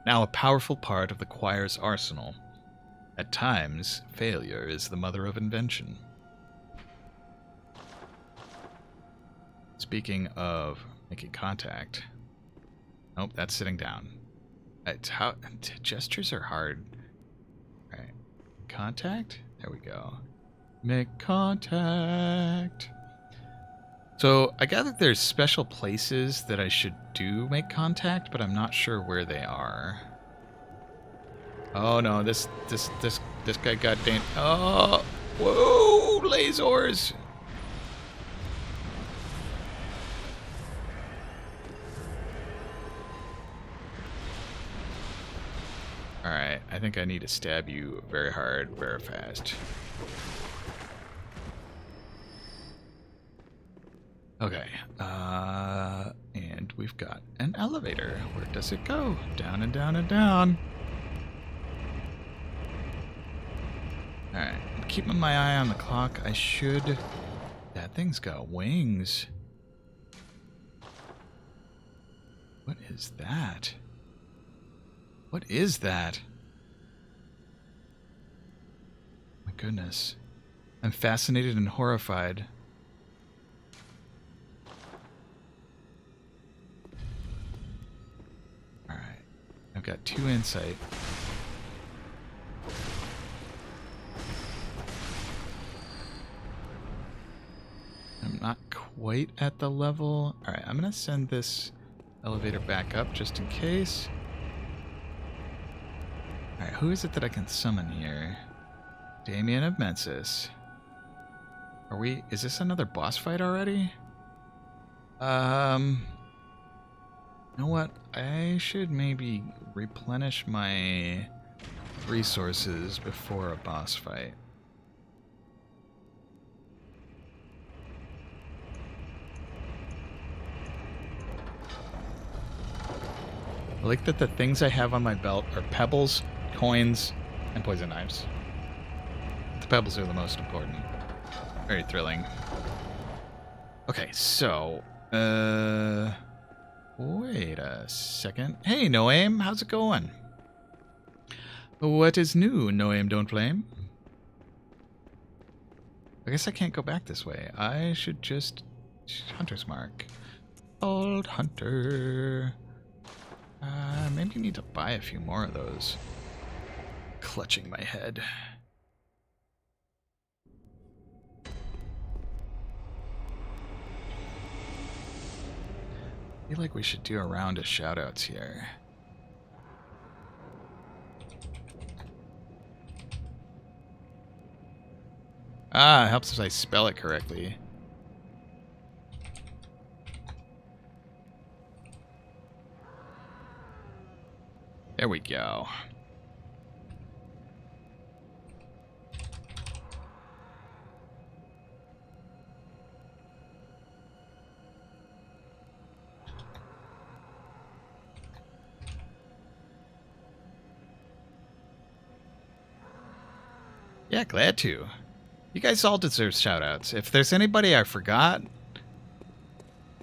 now a powerful part of the choir's arsenal. At times, failure is the mother of invention. Speaking of making contact. Nope, that's sitting down. Gestures are hard. Alright. Contact? There we go. Make contact. So, I gather there's special places that I should do make contact, but I'm not sure where they are. Oh no, this guy got damn. Oh, whoa, lasers. Alright, I think I need to stab you very hard, very fast. Okay, and we've got an elevator. Where does it go? Down and down and down. Alright, I'm keeping my eye on the clock. I should... That thing's got wings. What is that? What is that? My goodness. I'm fascinated and horrified. Alright. I've got 2 insight. I'm not quite at the level. Alright, I'm gonna send this elevator back up just in case. Alright, who is it that I can summon here? Damien of Mensis. Are we... Is this another boss fight already? You know what? I should maybe replenish my resources before a boss fight. I like that the things I have on my belt are pebbles, coins, and poison knives. The pebbles are the most important. Very thrilling. Okay, so... Wait a second. Hey, No Aim, how's it going? What is new, No Aim Don't Flame? I guess I can't go back this way. I should just... Hunter's Mark. Old Hunter... maybe I need to buy a few more of those. Clutching my head. I feel like we should do a round of shoutouts here. Ah, it helps if I spell it correctly. There we go. Yeah, glad to. You guys all deserve shoutouts. If there's anybody I forgot,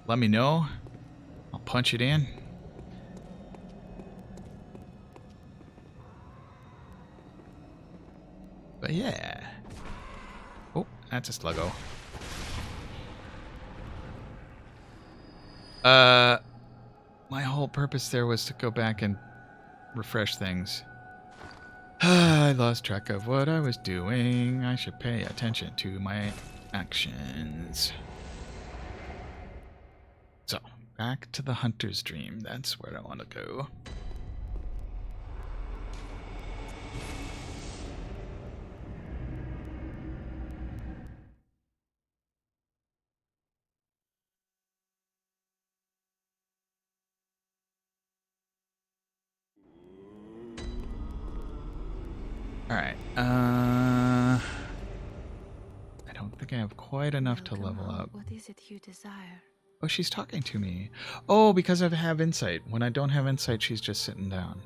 let me know. I'll punch it in. But yeah. Oh, that's a sluggo. My whole purpose there was to go back and refresh things. I lost track of what I was doing. I should pay attention to my actions. So, back to the hunter's dream. That's where I want to go. Alright, I don't think I have quite enough to level up. What is it you desire? Oh, she's talking to me. Oh, because I have insight. When I don't have insight, she's just sitting down.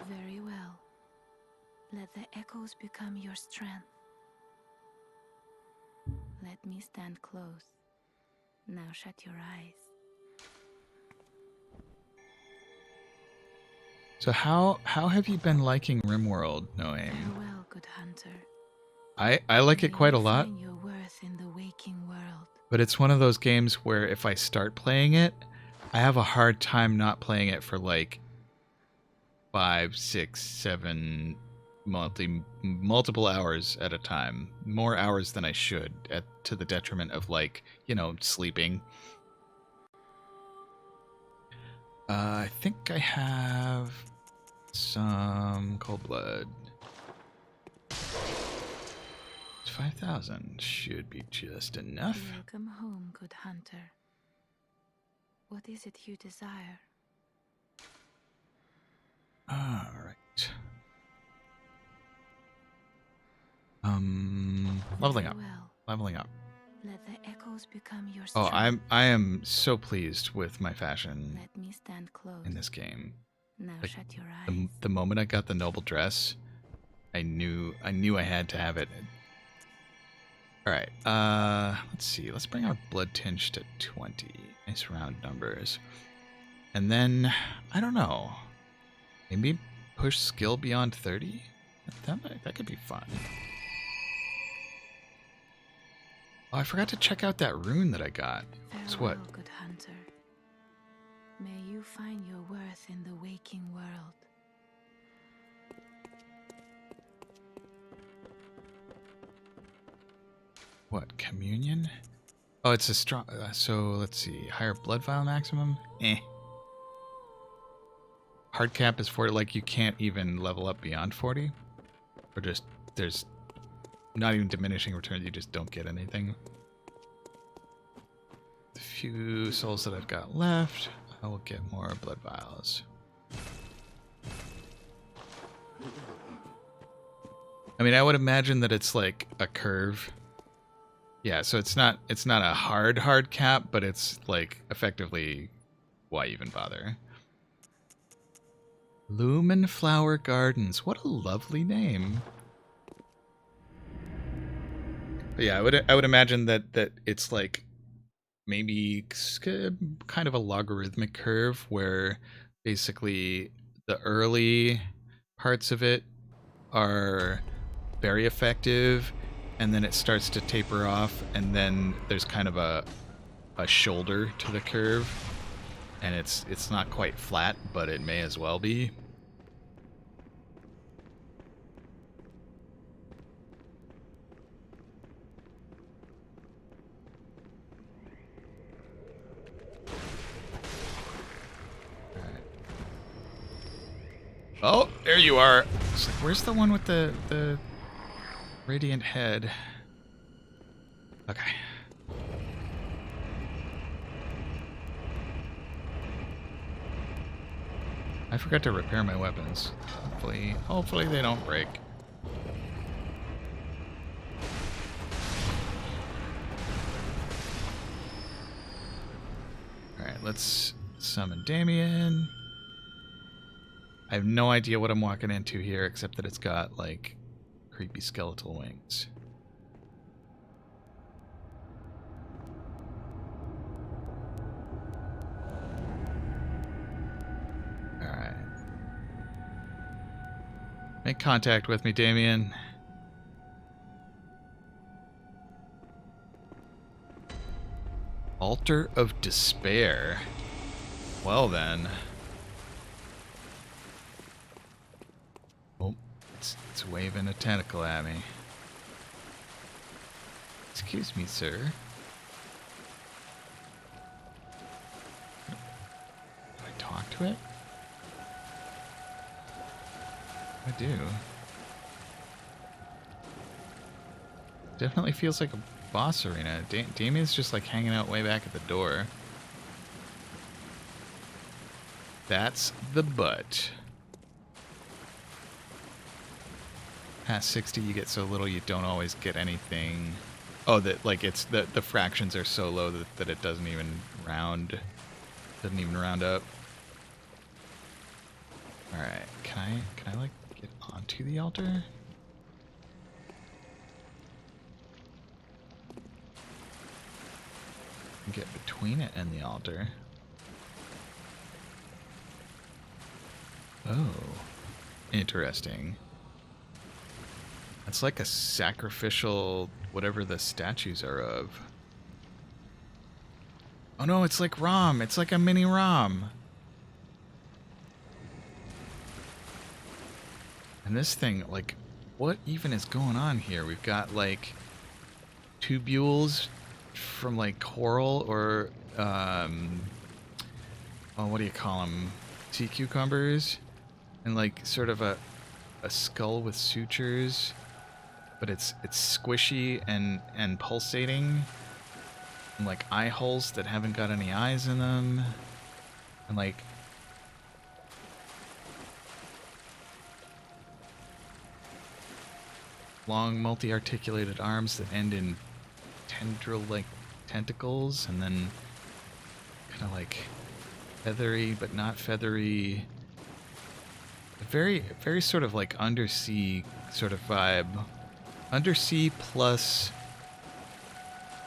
Very well. Let the echoes become your strength. Let me stand close. Now shut your eyes. So how have you been liking RimWorld, No Aim? Farewell, good hunter. I like it May quite a you lot, find your worth in the waking world. but it's one of those games where if I start playing it, I have a hard time not playing it for like 5, 6, 7 multiple hours at a time. More hours than I should, to the detriment of, like, you know, sleeping. I think I have some cold blood. 5,000 should be just enough. Welcome home, good hunter. What is it you desire? All right. Leveling up. Well, Leveling up. let the echoes become your Oh, strength. I am so pleased with my fashion Let me stand close. in this game. Now Like, shut your eyes. the moment I got the noble dress, I knew I had to have it. All right. Let's see. Let's bring our blood tinge to 20. Nice round numbers. And then I don't know. Maybe push skill beyond 30. That could be fun. Oh, I forgot to check out that rune that I got. It's what? Farewell, good hunter. May you find your worth in the waking world. What? Communion? Oh, it's a strong. So let's see. Higher blood vial maximum? Hard cap is 40. Like, you can't even level up beyond 40? Or just, there's not even diminishing returns, you just don't get anything. The few souls that I've got left, I will get more blood vials. I mean, I would imagine that it's like a curve. Yeah, so it's not a hard cap, but it's like effectively, why even bother? Lumen Flower Gardens. What a lovely name. But yeah, I would imagine that it's like maybe kind of a logarithmic curve where basically the early parts of it are very effective, and then it starts to taper off, and then there's kind of a shoulder to the curve, and it's not quite flat, but it may as well be. Oh, there you are. It's like, where's the one with the radiant head? Okay. I forgot to repair my weapons. Hopefully they don't break. Alright, let's summon Damien. I have no idea what I'm walking into here, except that it's got, like, creepy skeletal wings. Alright. Make contact with me, Damien. Altar of Despair. Well then. Oh, it's waving a tentacle at me. Excuse me, sir. Do I talk to it? I do. Definitely feels like a boss arena. Damien's just like hanging out way back at the door. That's the butt. Past 60 you get so little you don't always get anything. Oh, that like it's the fractions are so low that it doesn't even round up. Alright, can I like get onto the altar? Get between it and the altar. Oh, interesting. It's like a sacrificial, whatever the statues are of. Oh no, it's like Rom. It's like a mini Rom. And this thing, like, what even is going on here? We've got, like, tubules from, like, coral or, oh, what do you call them? Sea cucumbers? And, like, sort of a skull with sutures. But it's squishy and pulsating. And, like, eye holes that haven't got any eyes in them. And, like, long multi-articulated arms that end in tendril-like tentacles, and then kind of like feathery but not feathery. A very sort of like undersea sort of vibe. Undersea plus,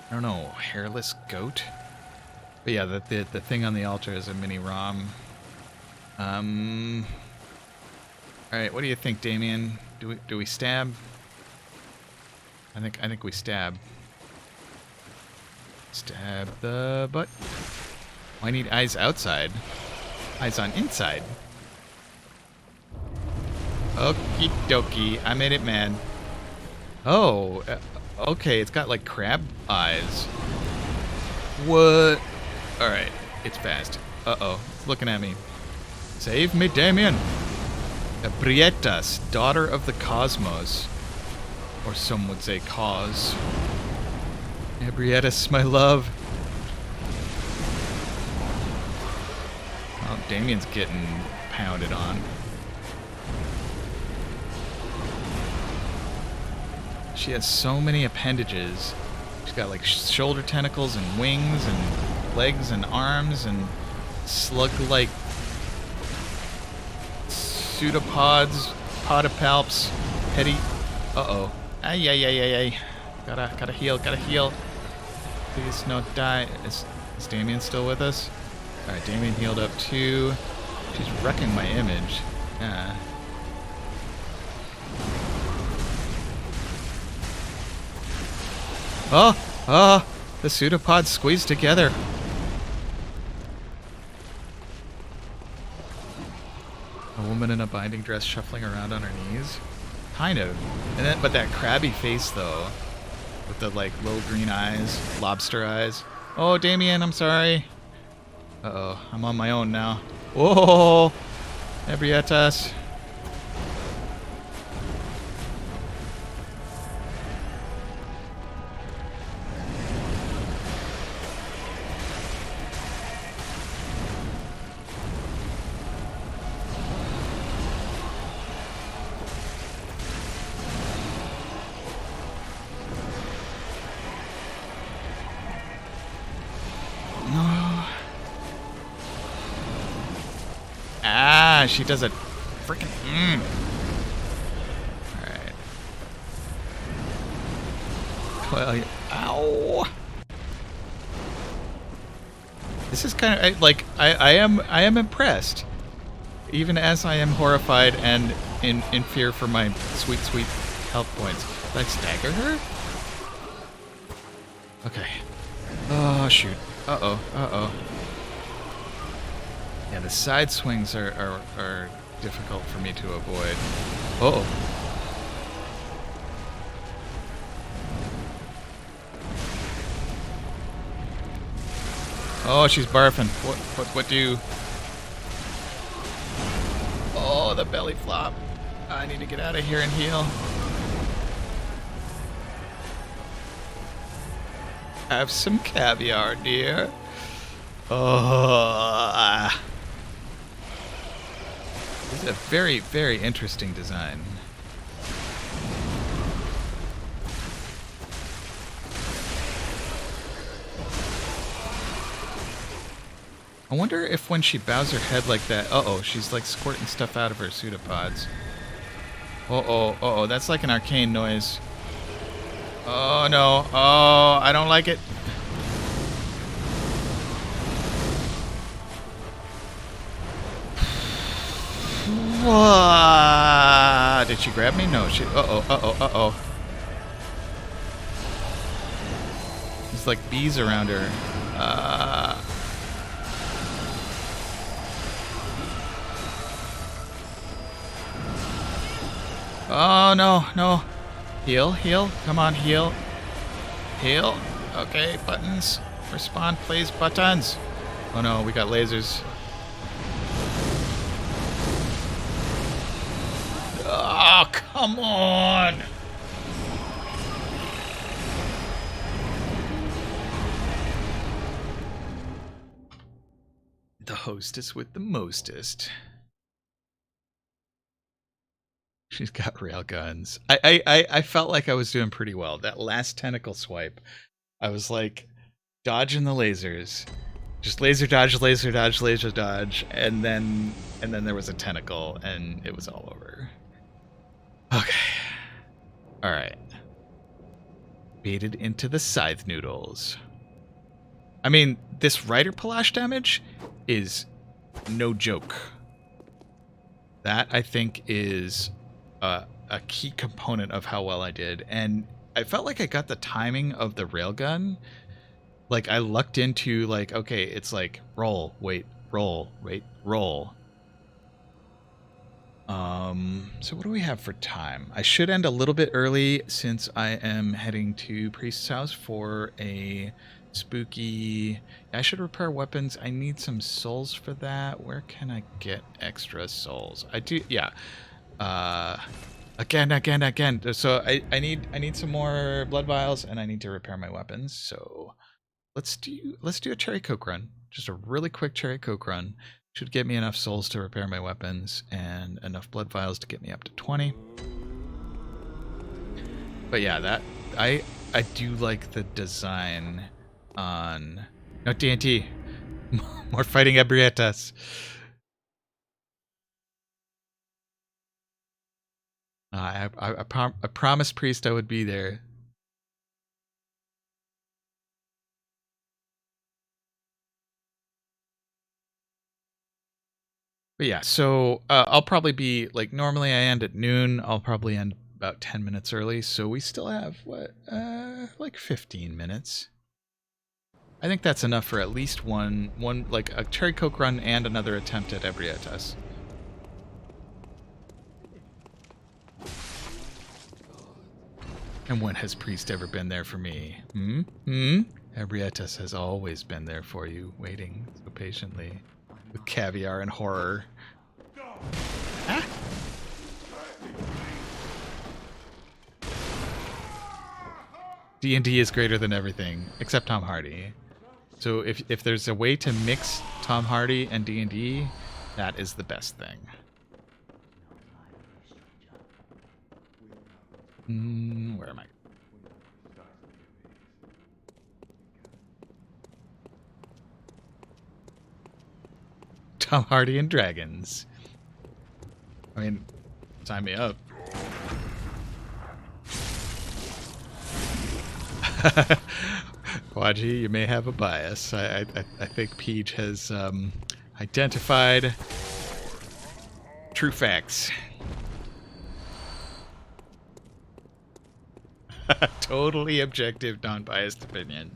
I don't know, hairless goat. But yeah, the thing on the altar is a mini Rom. All right, what do you think, Damien? Do we stab? I think we stab. Stab the butt. Oh, I need eyes outside. Eyes on inside. Okie dokie. I made it, man. Oh, okay. It's got like crab eyes. What? All right. It's fast. Uh-oh. It's looking at me. Save me, Damien. Brietas, daughter of the cosmos. Or some would say cause. Brietas, my love. Oh, Damien's getting pounded on. She has so many appendages. She's got like shoulder tentacles and wings and legs and arms and slug-like pseudopods, podipalps, petty. Uh-oh. Ay, ay, ay, ay, ay. Gotta heal, gotta heal. Please no die. Is Damien still with us? Alright, Damien healed up too. She's wrecking my image. Yeah. Oh, the pseudopods squeezed together. A woman in a binding dress shuffling around on her knees. Kind of. And then, but that crabby face though, with the like little green eyes, lobster eyes. Oh, Damien, I'm sorry. Uh-oh, I'm on my own now. Whoa, Ebrietas. She does a freaking Alright. Well, ow. This is kind of like I am impressed, even as I am horrified and in fear for my sweet health points. Did I stagger her? Okay. Oh shoot. Uh-oh. Yeah, the side swings are difficult for me to avoid. Uh-oh. Oh, she's barfing. What do you... Oh, the belly flop. I need to get out of here and heal. Have some caviar, dear. Oh... This is a very interesting design. I wonder if when she bows her head like that, she's like squirting stuff out of her pseudopods. That's like an arcane noise. Oh no, I don't like it. What? Did she grab me? No, she... Uh-oh, uh-oh, uh-oh. There's like bees around her. Oh, no, no. Heal, heal. Come on, heal. Heal. Okay, buttons. Respond, please, buttons. Oh, no, we got lasers. Oh, come on. The hostess with the mostest. She's got rail guns. I felt like I was doing pretty well. That last tentacle swipe, I was like dodging the lasers. Just laser dodge, laser dodge, laser dodge, and then there was a tentacle and it was all over. Okay. Alright. Baited into the scythe noodles. I mean, this Rider Palash damage is no joke. That, I think, is a key component of how well I did. And I felt like I got the timing of the railgun. Like, I lucked into, like, okay, it's like, roll, wait, roll, wait, roll. So what do we have for time? I should end a little bit early since I am heading to Priest's house for a spooky... I should repair weapons. I need some souls for that. Where can I get extra souls? I do, yeah. Again. So I need some more blood vials and I need to repair my weapons. So let's do a cherry coke run. Just a really quick cherry coke run. Should get me enough souls to repair my weapons and enough blood vials to get me up to 20. But yeah, that I do like the design on no TNT. More fighting ebrietas. I promised Priest I would be there. But yeah, so I'll probably be, like, normally I end at noon. I'll probably end about 10 minutes early. So we still have, what, like 15 minutes. I think that's enough for at least one like a cherry coke run and another attempt at ebrietas. And when has Priest ever been there for me? Ebrietas has always been there for you, waiting so patiently. With caviar and horror. Ah! D&D is greater than everything, except Tom Hardy. So if there's a way to mix Tom Hardy and D&D, that is the best thing. Where am I? Tom Hardy and dragons. I mean, sign me up. Waji, you may have a bias. I think Peach has identified true facts. Totally objective, non-biased opinion.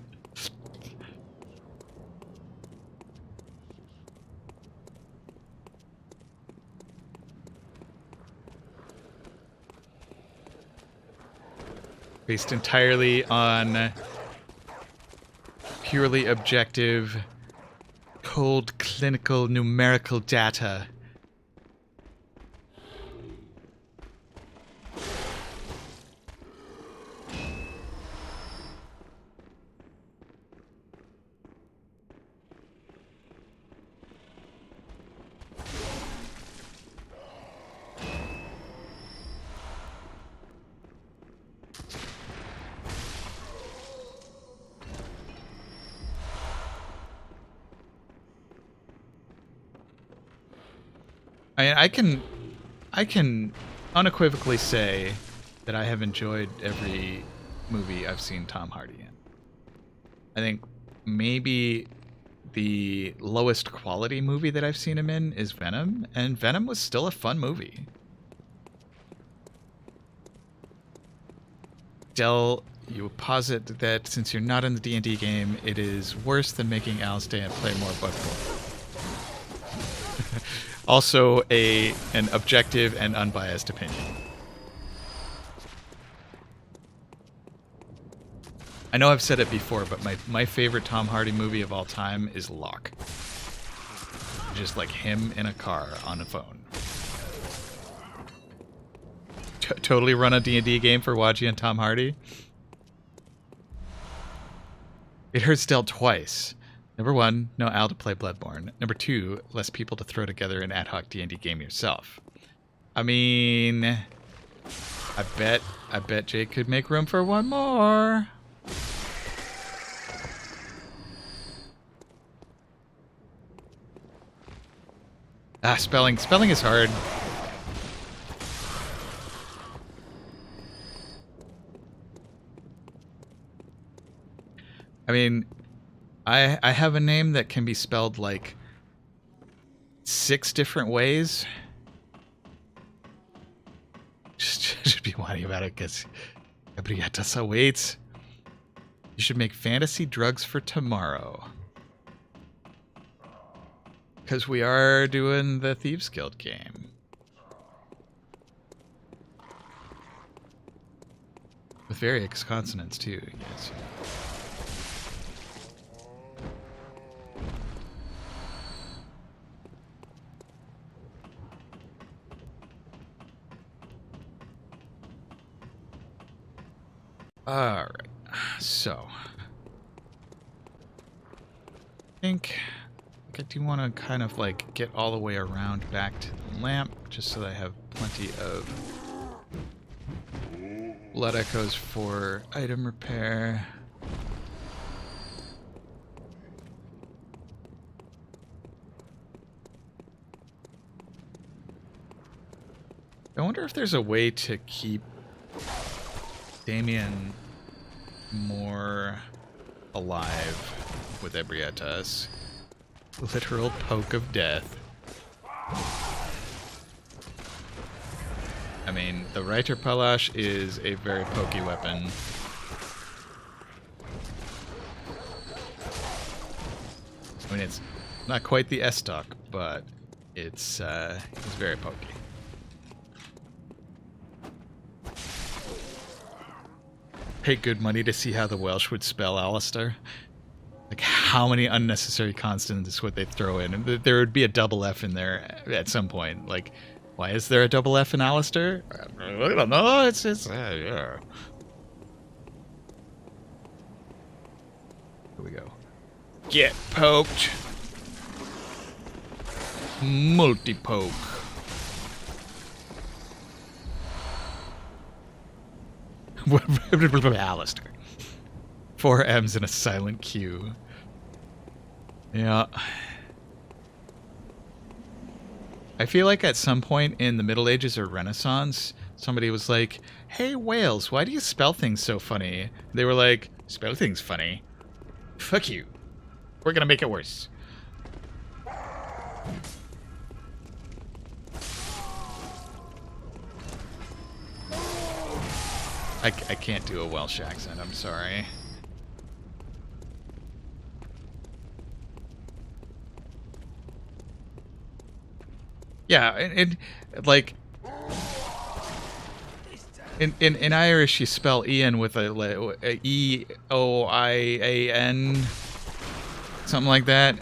Based entirely on purely objective, cold, clinical, numerical data. I can unequivocally say that I have enjoyed every movie I've seen Tom Hardy in. I think maybe the lowest quality movie that I've seen him in is Venom, and Venom was still a fun movie. Del, you posit that since you're not in the D&D game, it is worse than making Alistair play more Bloodborne. Also, an objective and unbiased opinion. I know I've said it before, but my favorite Tom Hardy movie of all time is Locke. Just like him in a car on a phone. Totally run a D&D game for Waji and Tom Hardy. It hurts Del twice. Number one, no Al to play Bloodborne. Number two, less people to throw together an ad hoc D&D game yourself. I mean, I bet Jake could make room for one more. Spelling is hard. I mean, I have a name that can be spelled like 6 different ways. Just be whining about it because Gabrietta waits. You should make fantasy drugs for tomorrow. Because we are doing the Thieves Guild game. With various consonants too, yes. Alright, so I think I do want to kind of like get all the way around back to the lamp, just so that I have plenty of blood echoes for item repair. I wonder if there's a way to keep Damien more alive with Ebrietas. Literal poke of death. I mean, the Reiter Palash is a very pokey weapon. I mean, it's not quite the S-Stock, but it's very pokey. Pay good money to see how the Welsh would spell Alistair. Like, how many unnecessary consonants would they throw in? And there would be a double F in there at some point. Like, why is there a double F in Alistair? I don't know. It's yeah. Here we go. Get poked. Multi-poke. Alistair. 4 M's in a silent Q. Yeah. I feel like at some point in the Middle Ages or Renaissance, somebody was like, "Hey, Wales, why do you spell things so funny?" They were like, "Spell things funny? Fuck you. We're gonna make it worse." I can't do a Welsh accent, I'm sorry. Yeah, and like in Irish you spell Ian with a E-O-I-A-N, something like that.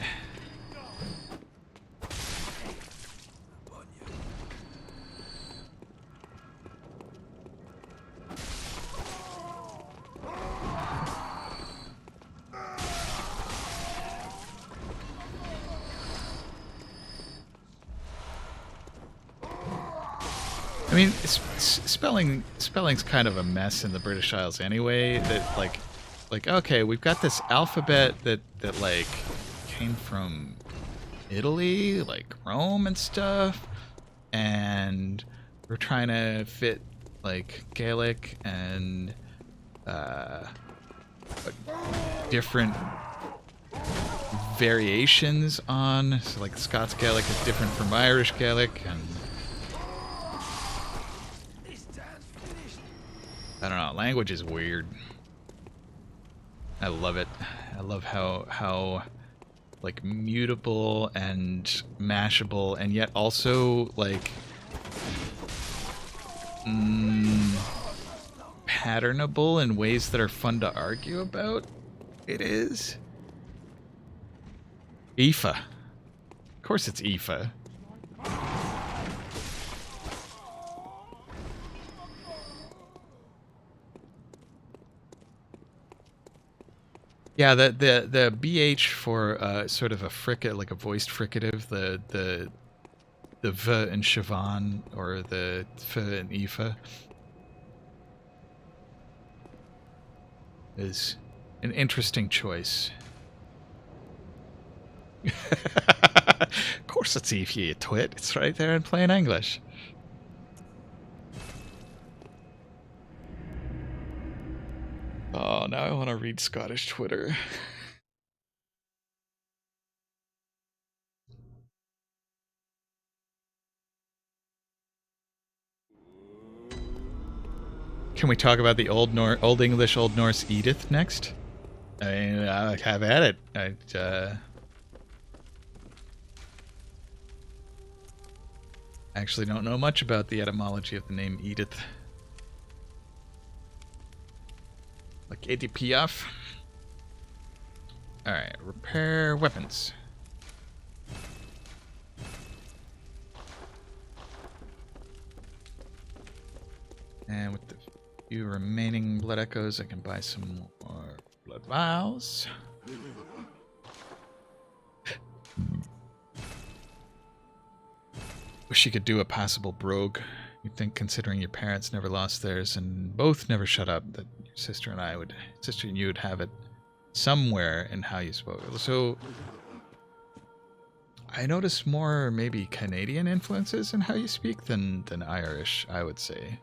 I mean, spelling's kind of a mess in the British Isles anyway. That like okay, we've got this alphabet that like came from Italy, like Rome and stuff, and we're trying to fit like Gaelic and different variations on. So like Scots Gaelic is different from Irish Gaelic, and I don't know. Language is weird. I love it. I love how like mutable and mashable, and yet also like patternable in ways that are fun to argue about. It is. Aoife. Of course it's Aoife. Yeah, the BH for sort of a fricative, like a voiced fricative, the V in Siobhan or the F in Aoife is an interesting choice. Of course it's Aoife, you twit. It's right there in plain English. Oh, now I want to read Scottish Twitter. Can we talk about the Old English, Old Norse Edith next? I mean, I have at it. I actually don't know much about the etymology of the name Edith. Like Edith Piaf. Alright, repair weapons. And with the few remaining blood echoes, I can buy some more blood vials. Wish you could do a passable brogue. You'd think, considering your parents never lost theirs and both never shut up, that your sister and you would have it somewhere in how you spoke. So I notice more maybe Canadian influences in how you speak than Irish, I would say.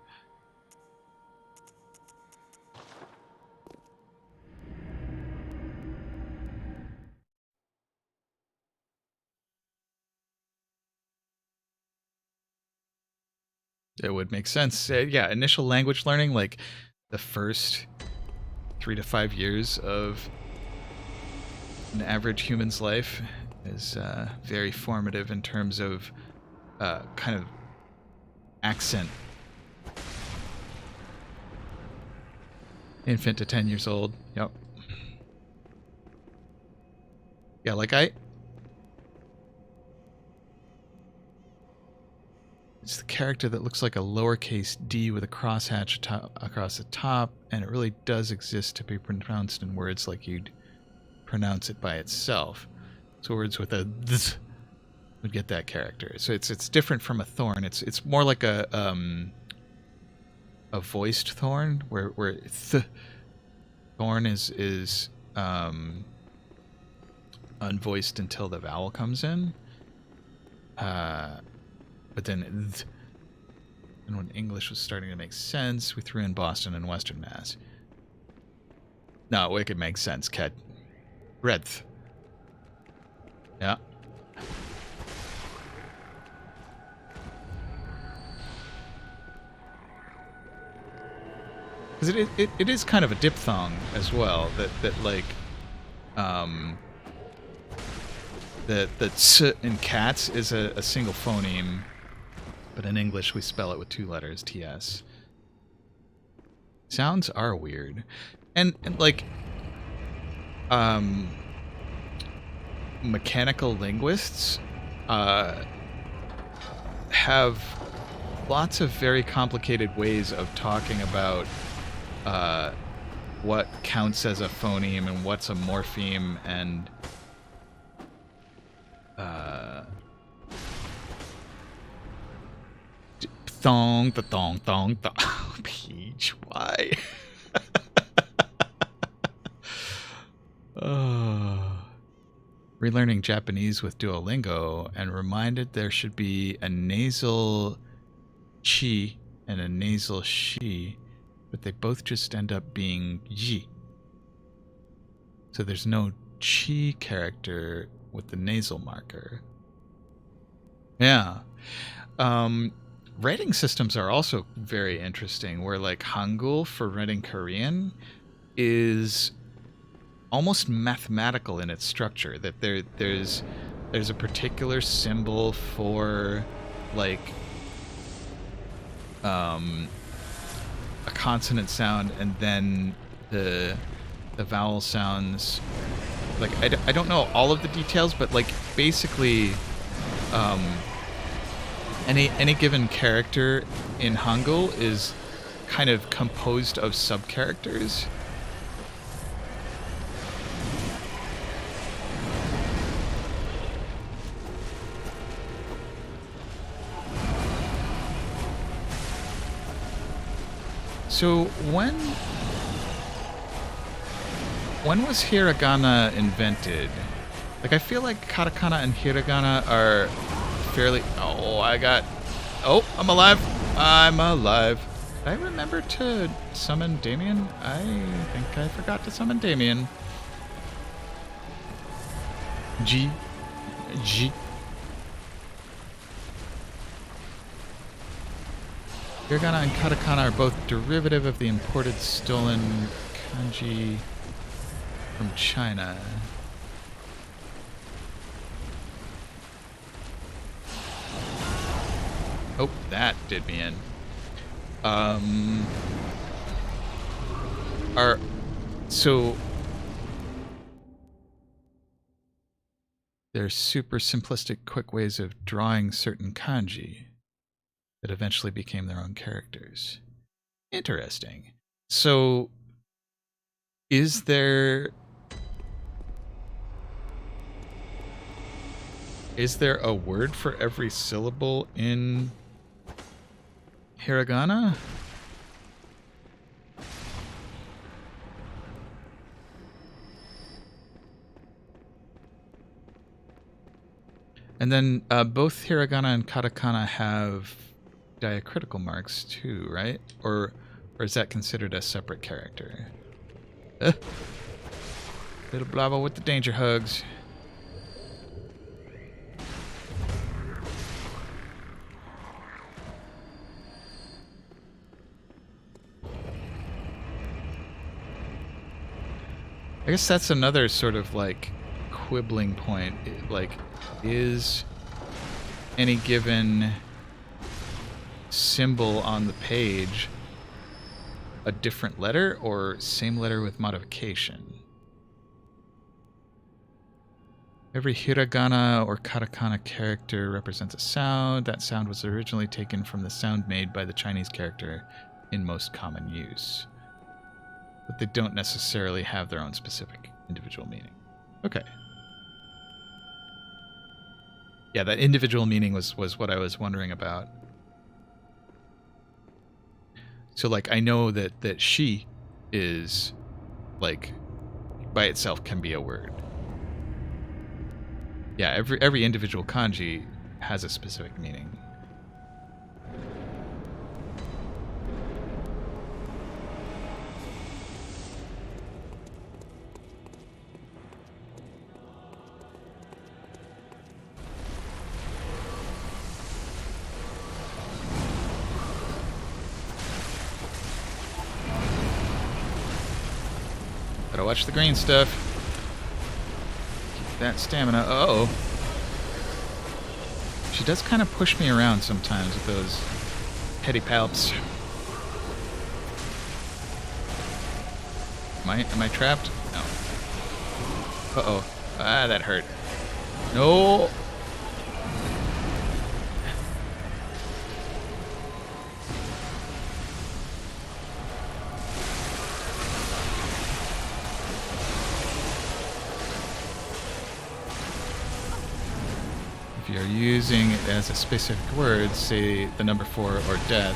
It would make sense. Yeah, initial language learning, like the first 3 to 5 years of an average human's life, is very formative in terms of kind of accent. Infant to 10 years old. Yep. Yeah, like it's the character that looks like a lowercase d with a crosshatch across the top, and it really does exist to be pronounced in words like you'd pronounce it by itself. So words with a th would get that character. So it's different from a thorn. It's more like a voiced thorn, where thorn is unvoiced until the vowel comes in. But then, and when English was starting to make sense, we threw in Boston and Western Mass. No, it could make sense, Ket. Breadth. Yeah. Because it is kind of a diphthong as well, that like, the ts in cats is a single phoneme, but in English we spell it with 2 letters, ts. Sounds are weird. And like, mechanical linguists have lots of very complicated ways of talking about what counts as a phoneme and what's a morpheme, and the thong. Peach, why? Relearning Japanese with Duolingo, and reminded there should be a nasal chi and a nasal shi, but they both just end up being ji. So there's no Chi character with the nasal marker. Yeah. Writing systems are also very interesting, where like Hangul for writing Korean is almost mathematical in its structure, that there's a particular symbol for like a consonant sound, and then the vowel sounds. Like I don't know all of the details, but like basically any given character in Hangul is kind of composed of sub-characters. So when was hiragana invented? Like I feel like katakana and hiragana are fairly... Oh, I'm alive. I'm alive. Did I remember to summon Damien? I think I forgot to summon Damien. G. Hiragana and katakana are both derivative of the imported stolen kanji from China. Oh, that did me in. So there's super simplistic, quick ways of drawing certain kanji that eventually became their own characters. Interesting. So, is there a word for every syllable in hiragana? And then both hiragana and katakana have diacritical marks too, right? Or is that considered a separate character? Little Blava with the danger hugs. I guess that's another sort of like quibbling point. Like, is any given symbol on the page a different letter or same letter with modification? Every hiragana or katakana character represents a sound. That sound was originally taken from the sound made by the Chinese character in most common use. But they don't necessarily have their own specific individual meaning. Okay. Yeah, that individual meaning was what I was wondering about. So, like, I know that she is, like, by itself can be a word. Yeah, every individual kanji has a specific meaning. Gotta watch the green stuff. Keep that stamina. Uh-oh. She does kind of push me around sometimes with those petty palps. Am I trapped? No. Uh-oh. Ah, that hurt. No! If you're using it as a specific word, say the number 4 or death,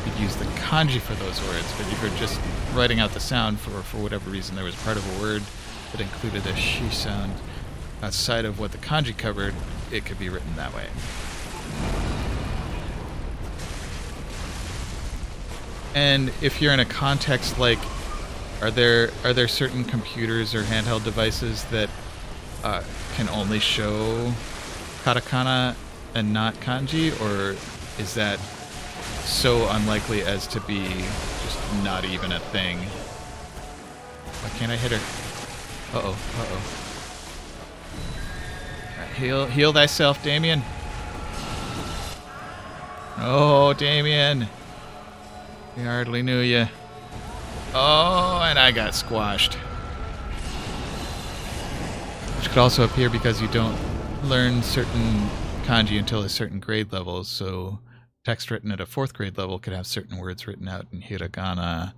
you'd use the kanji for those words. But if you're just writing out the sound for whatever reason there was part of a word that included a shi sound outside of what the kanji covered, it could be written that way. And if you're in a context like, are there certain computers or handheld devices that can only show katakana and not kanji, or is that so unlikely as to be just not even a thing? Why can't I hit her? Uh-oh, uh-oh. Right, heal thyself, Damien. Oh, Damien. We hardly knew you. Oh, and I got squashed. Which could also appear because you don't learn certain kanji until a certain grade level, so text written at a 4th grade level could have certain words written out in hiragana,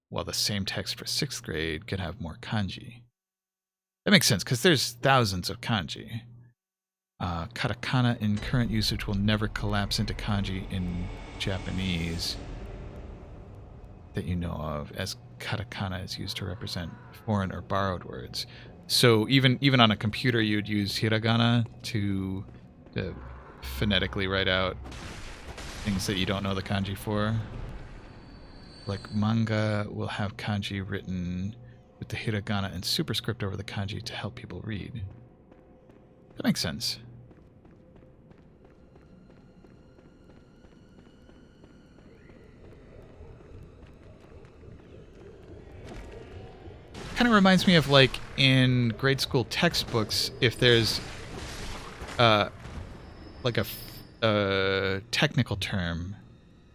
while the same text for 6th grade could have more kanji. That makes sense, because there's thousands of kanji. Katakana in current usage will never collapse into kanji in Japanese that you know of, as katakana is used to represent foreign or borrowed words. So even on a computer, you'd use hiragana to phonetically write out things that you don't know the kanji for. Like manga will have kanji written with the hiragana and superscript over the kanji to help people read. That makes sense. Kind of reminds me of like in grade school textbooks, if there's like a technical term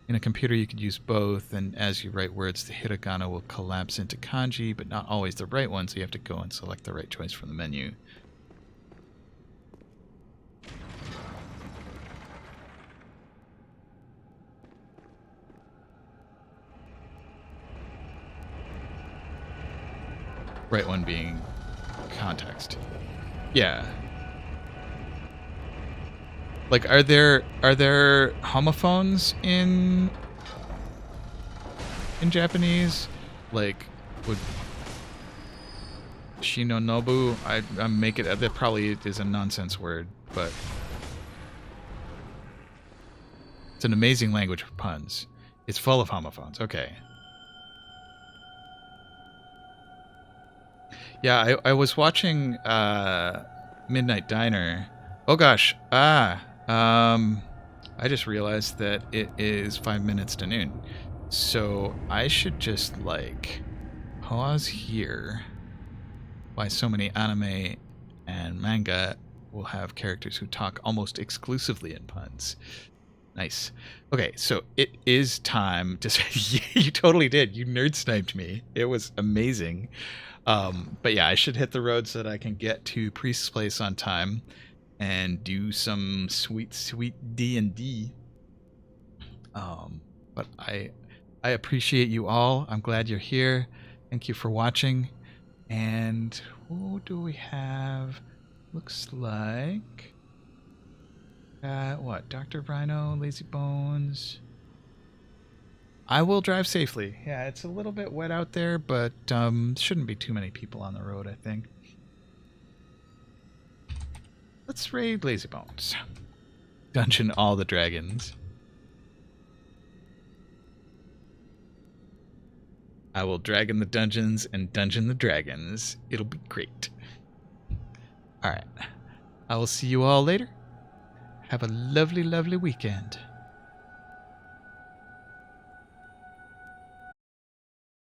in a computer, you could use both, and as you write words, the hiragana will collapse into kanji, but not always the right one, so you have to go and select the right choice from the menu. Right one being context. Yeah. Like, are there homophones in Japanese? Like, would Shinonobu? I make it. That probably is a nonsense word, but it's an amazing language for puns. It's full of homophones. Okay. Yeah, I was watching Midnight Diner. Oh gosh. I just realized that it is 5 minutes to noon. So I should just like pause here. Why so many anime and manga will have characters who talk almost exclusively in puns. Nice. Okay, so it is time to say you totally did. You nerd sniped me. It was amazing. But yeah, I should hit the road so that I can get to Priest's Place on time and do some sweet D&D. But I appreciate you all. I'm glad you're here. Thank you for watching. And who do we have? Looks like what? Dr. Rhino, Lazy Bones. I will drive safely. Yeah, it's a little bit wet out there, but shouldn't be too many people on the road, I think. Let's raid Lazy Bones. Dungeon all the dragons. I will dragon the dungeons and dungeon the dragons. It'll be great. Alright. I will see you all later. Have a lovely, lovely weekend.